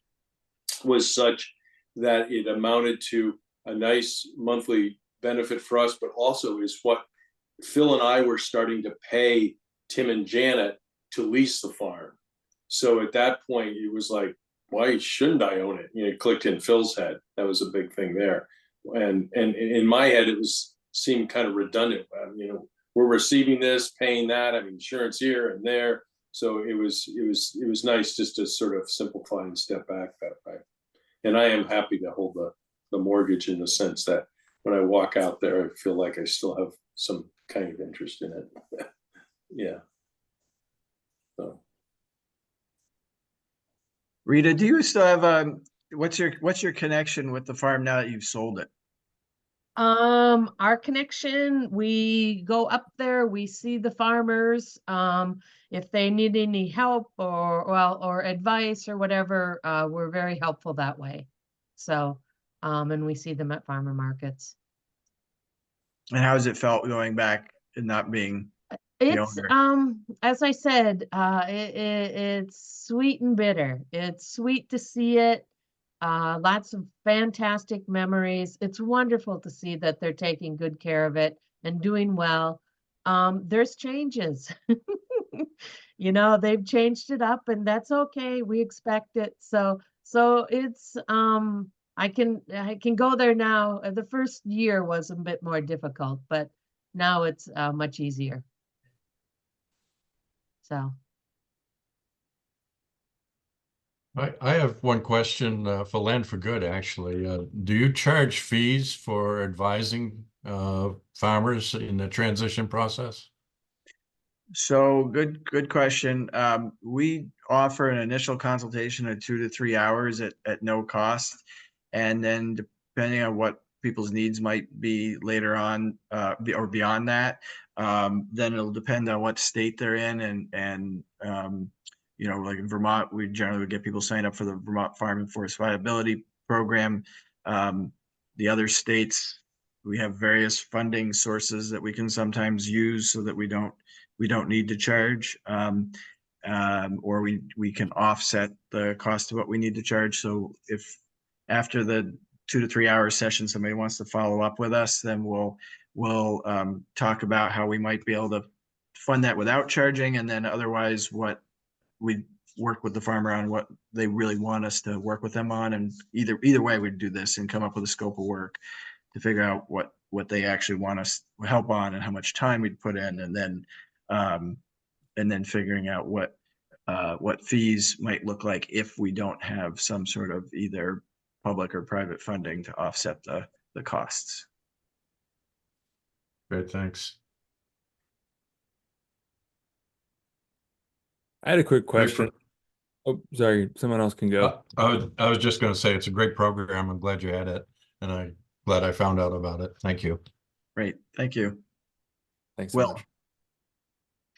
was such that it amounted to a nice monthly benefit for us, but also is what Phil and I were starting to pay Tim and Janet to lease the farm. So at that point, it was like, why shouldn't I own it? It clicked in Phil's head. That was a big thing there. And in my head, it seemed kind of redundant. We're receiving this, paying that, I mean, insurance here and there. So it was nice just to sort of simplify and step back that way. And I am happy to hold the mortgage in the sense that when I walk out there, I feel like I still have some kind of interest in it. Yeah. So. Rita, do you still have what's your connection with the farm now that you've sold it? Our connection, we go up there, we see the farmers. If they need any help or advice or whatever, we're very helpful that way. So, and we see them at farmer markets. And how has it felt going back and not being It's owner? as I said, it's sweet and bitter. It's sweet to see it. Lots of fantastic memories. It's wonderful to see that they're taking good care of it and doing well. There's changes. They've changed it up, and that's okay. We expect it. So it's I can go there now. The first year was a bit more difficult, but now it's much easier. So. I have one question for Land for Good, actually. Do you charge fees for advising farmers in the transition process? So good question. We offer an initial consultation of 2 to 3 hours at no cost. And then depending on what people's needs might be later on or beyond that, then it'll depend on what state they're in and like in Vermont, we generally would get people signed up for the Vermont Farm and Forest Viability Program. The other states, we have various funding sources that we can sometimes use so that we don't need to charge, or we can offset the cost of what we need to charge. So if after the 2 to 3 hour session, somebody wants to follow up with us, then we'll talk about how we might be able to fund that without charging, and then otherwise what we work with the farmer on what they really want us to work with them on, and either way we'd do this and come up with a scope of work to figure out what they actually want us help on and how much time we'd put in, and then figuring out what fees might look like if we don't have some sort of either public or private funding to offset the costs. Great, thanks. I had a quick question. Oh, sorry, someone else can go. I was just going to say it's a great program. I'm glad you had it, and I'm glad I found out about it. Thank you. Great, thank you. Thanks so much.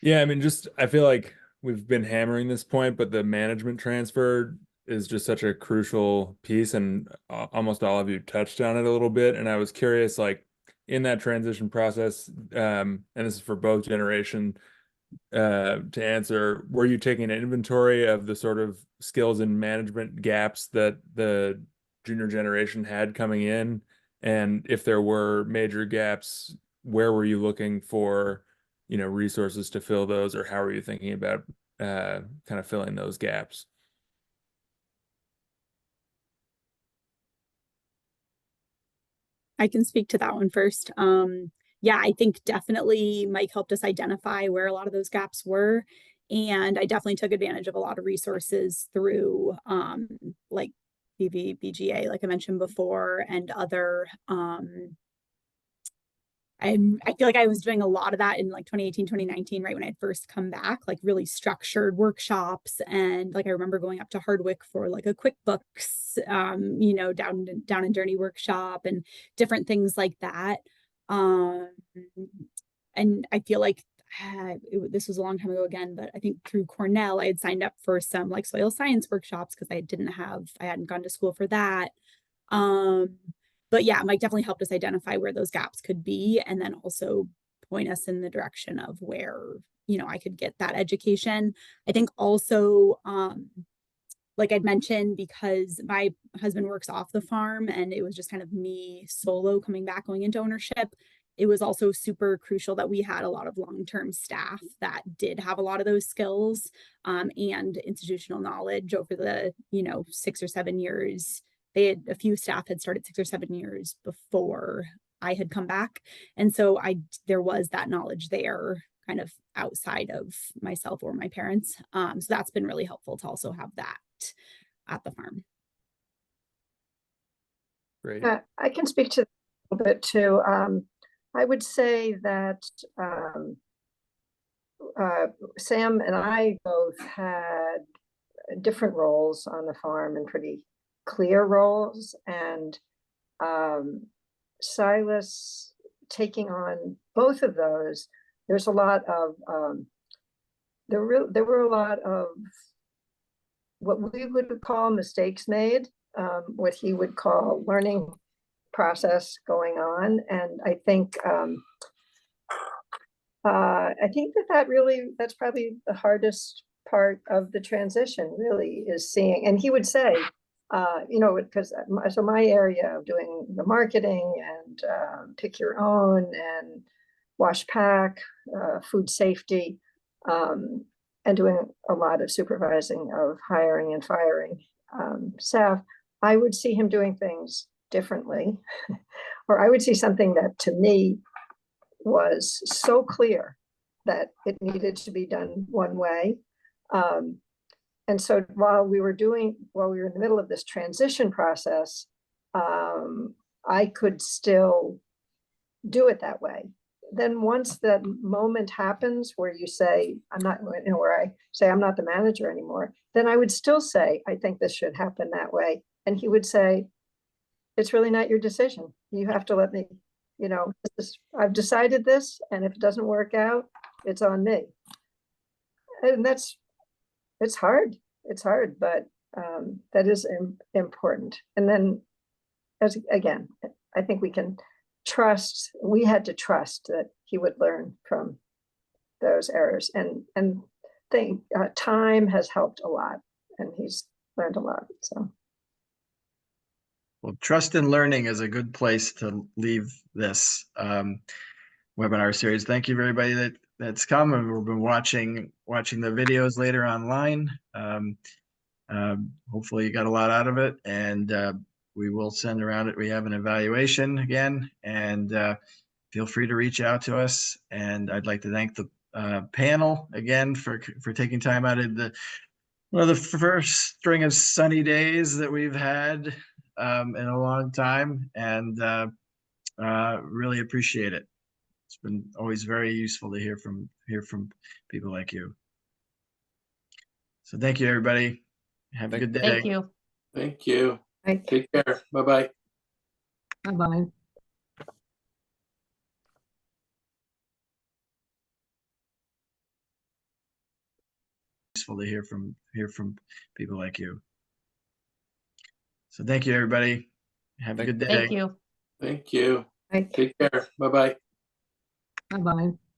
Yeah, I mean, I feel like we've been hammering this point, but the management transfer is just such a crucial piece, and almost all of you touched on it a little bit. And I was curious, like in that transition process, and this is for both generation, to answer, were you taking an inventory of the sort of skills and management gaps that the junior generation had coming in? And if there were major gaps, where were you looking for, resources to fill those, or how are you thinking about kind of filling those gaps? I can speak to that one first. Yeah, I think definitely Mike helped us identify where a lot of those gaps were. And I definitely took advantage of a lot of resources through like BGA, like I mentioned before, and other I feel like I was doing a lot of that in like 2018, 2019, right when I'd first come back, like really structured workshops. And like I remember going up to Hardwick for like a QuickBooks, you know, down and dirty workshop and different things like that. And I feel like this was a long time ago again, but I think through Cornell, I had signed up for some like soil science workshops because I hadn't gone to school for that. But yeah, Mike definitely helped us identify where those gaps could be, and then also point us in the direction of where, you know, I could get that education. I think also, like I'd mentioned, because my husband works off the farm and it was just kind of me solo coming back, going into ownership. It was also super crucial that we had a lot of long-term staff that did have a lot of those skills and institutional knowledge over the, you know, 6 or 7 years. A few staff had started 6 or 7 years before I had come back. And so there was that knowledge there kind of outside of myself or my parents. So that's been really helpful to also have that at the farm. Great. I can speak to a little bit too. I would say that Sam and I both had different roles on the farm and pretty clear roles, and Silas taking on both of those. There's a lot of there were a lot of what we would call mistakes made, what he would call learning process going on, and I think that's probably the hardest part of the transition, really, is seeing. And he would say, you know, because so my area of doing the marketing and pick your own and wash pack, food safety, and doing a lot of supervising of hiring and firing staff, I would see him doing things differently, or I would see something that to me was so clear that it needed to be done one way. And so while we were in the middle of this transition process, I could still do it that way. Then once that moment happens where you say, where I say I'm not the manager anymore, then I would still say, I think this should happen that way. And he would say, it's really not your decision. You have to let me, you know, I've decided this, and if it doesn't work out, it's on me. And it's hard, but that is important. And then, again, I think we had to trust that he would learn from those errors, and time has helped a lot, and he's learned a lot. So, well, trust and learning is a good place to leave this webinar series. Thank you, everybody that's come, and we've been watching the videos later online. Hopefully you got a lot out of it, and we will send around it. We have an evaluation again, and feel free to reach out to us. And I'd like to thank the panel again for taking time out of the first string of sunny days that we've had in a long time, and really appreciate it. It's been always very useful to hear from people like you. So thank you, everybody. Have a good day. Thank you. Thank you. Take care. Bye-bye. Bye-bye. Useful to hear from people like you. So thank you, everybody. Have a good day. Thank you. Thank you. Take care. Bye-bye. Bye-bye.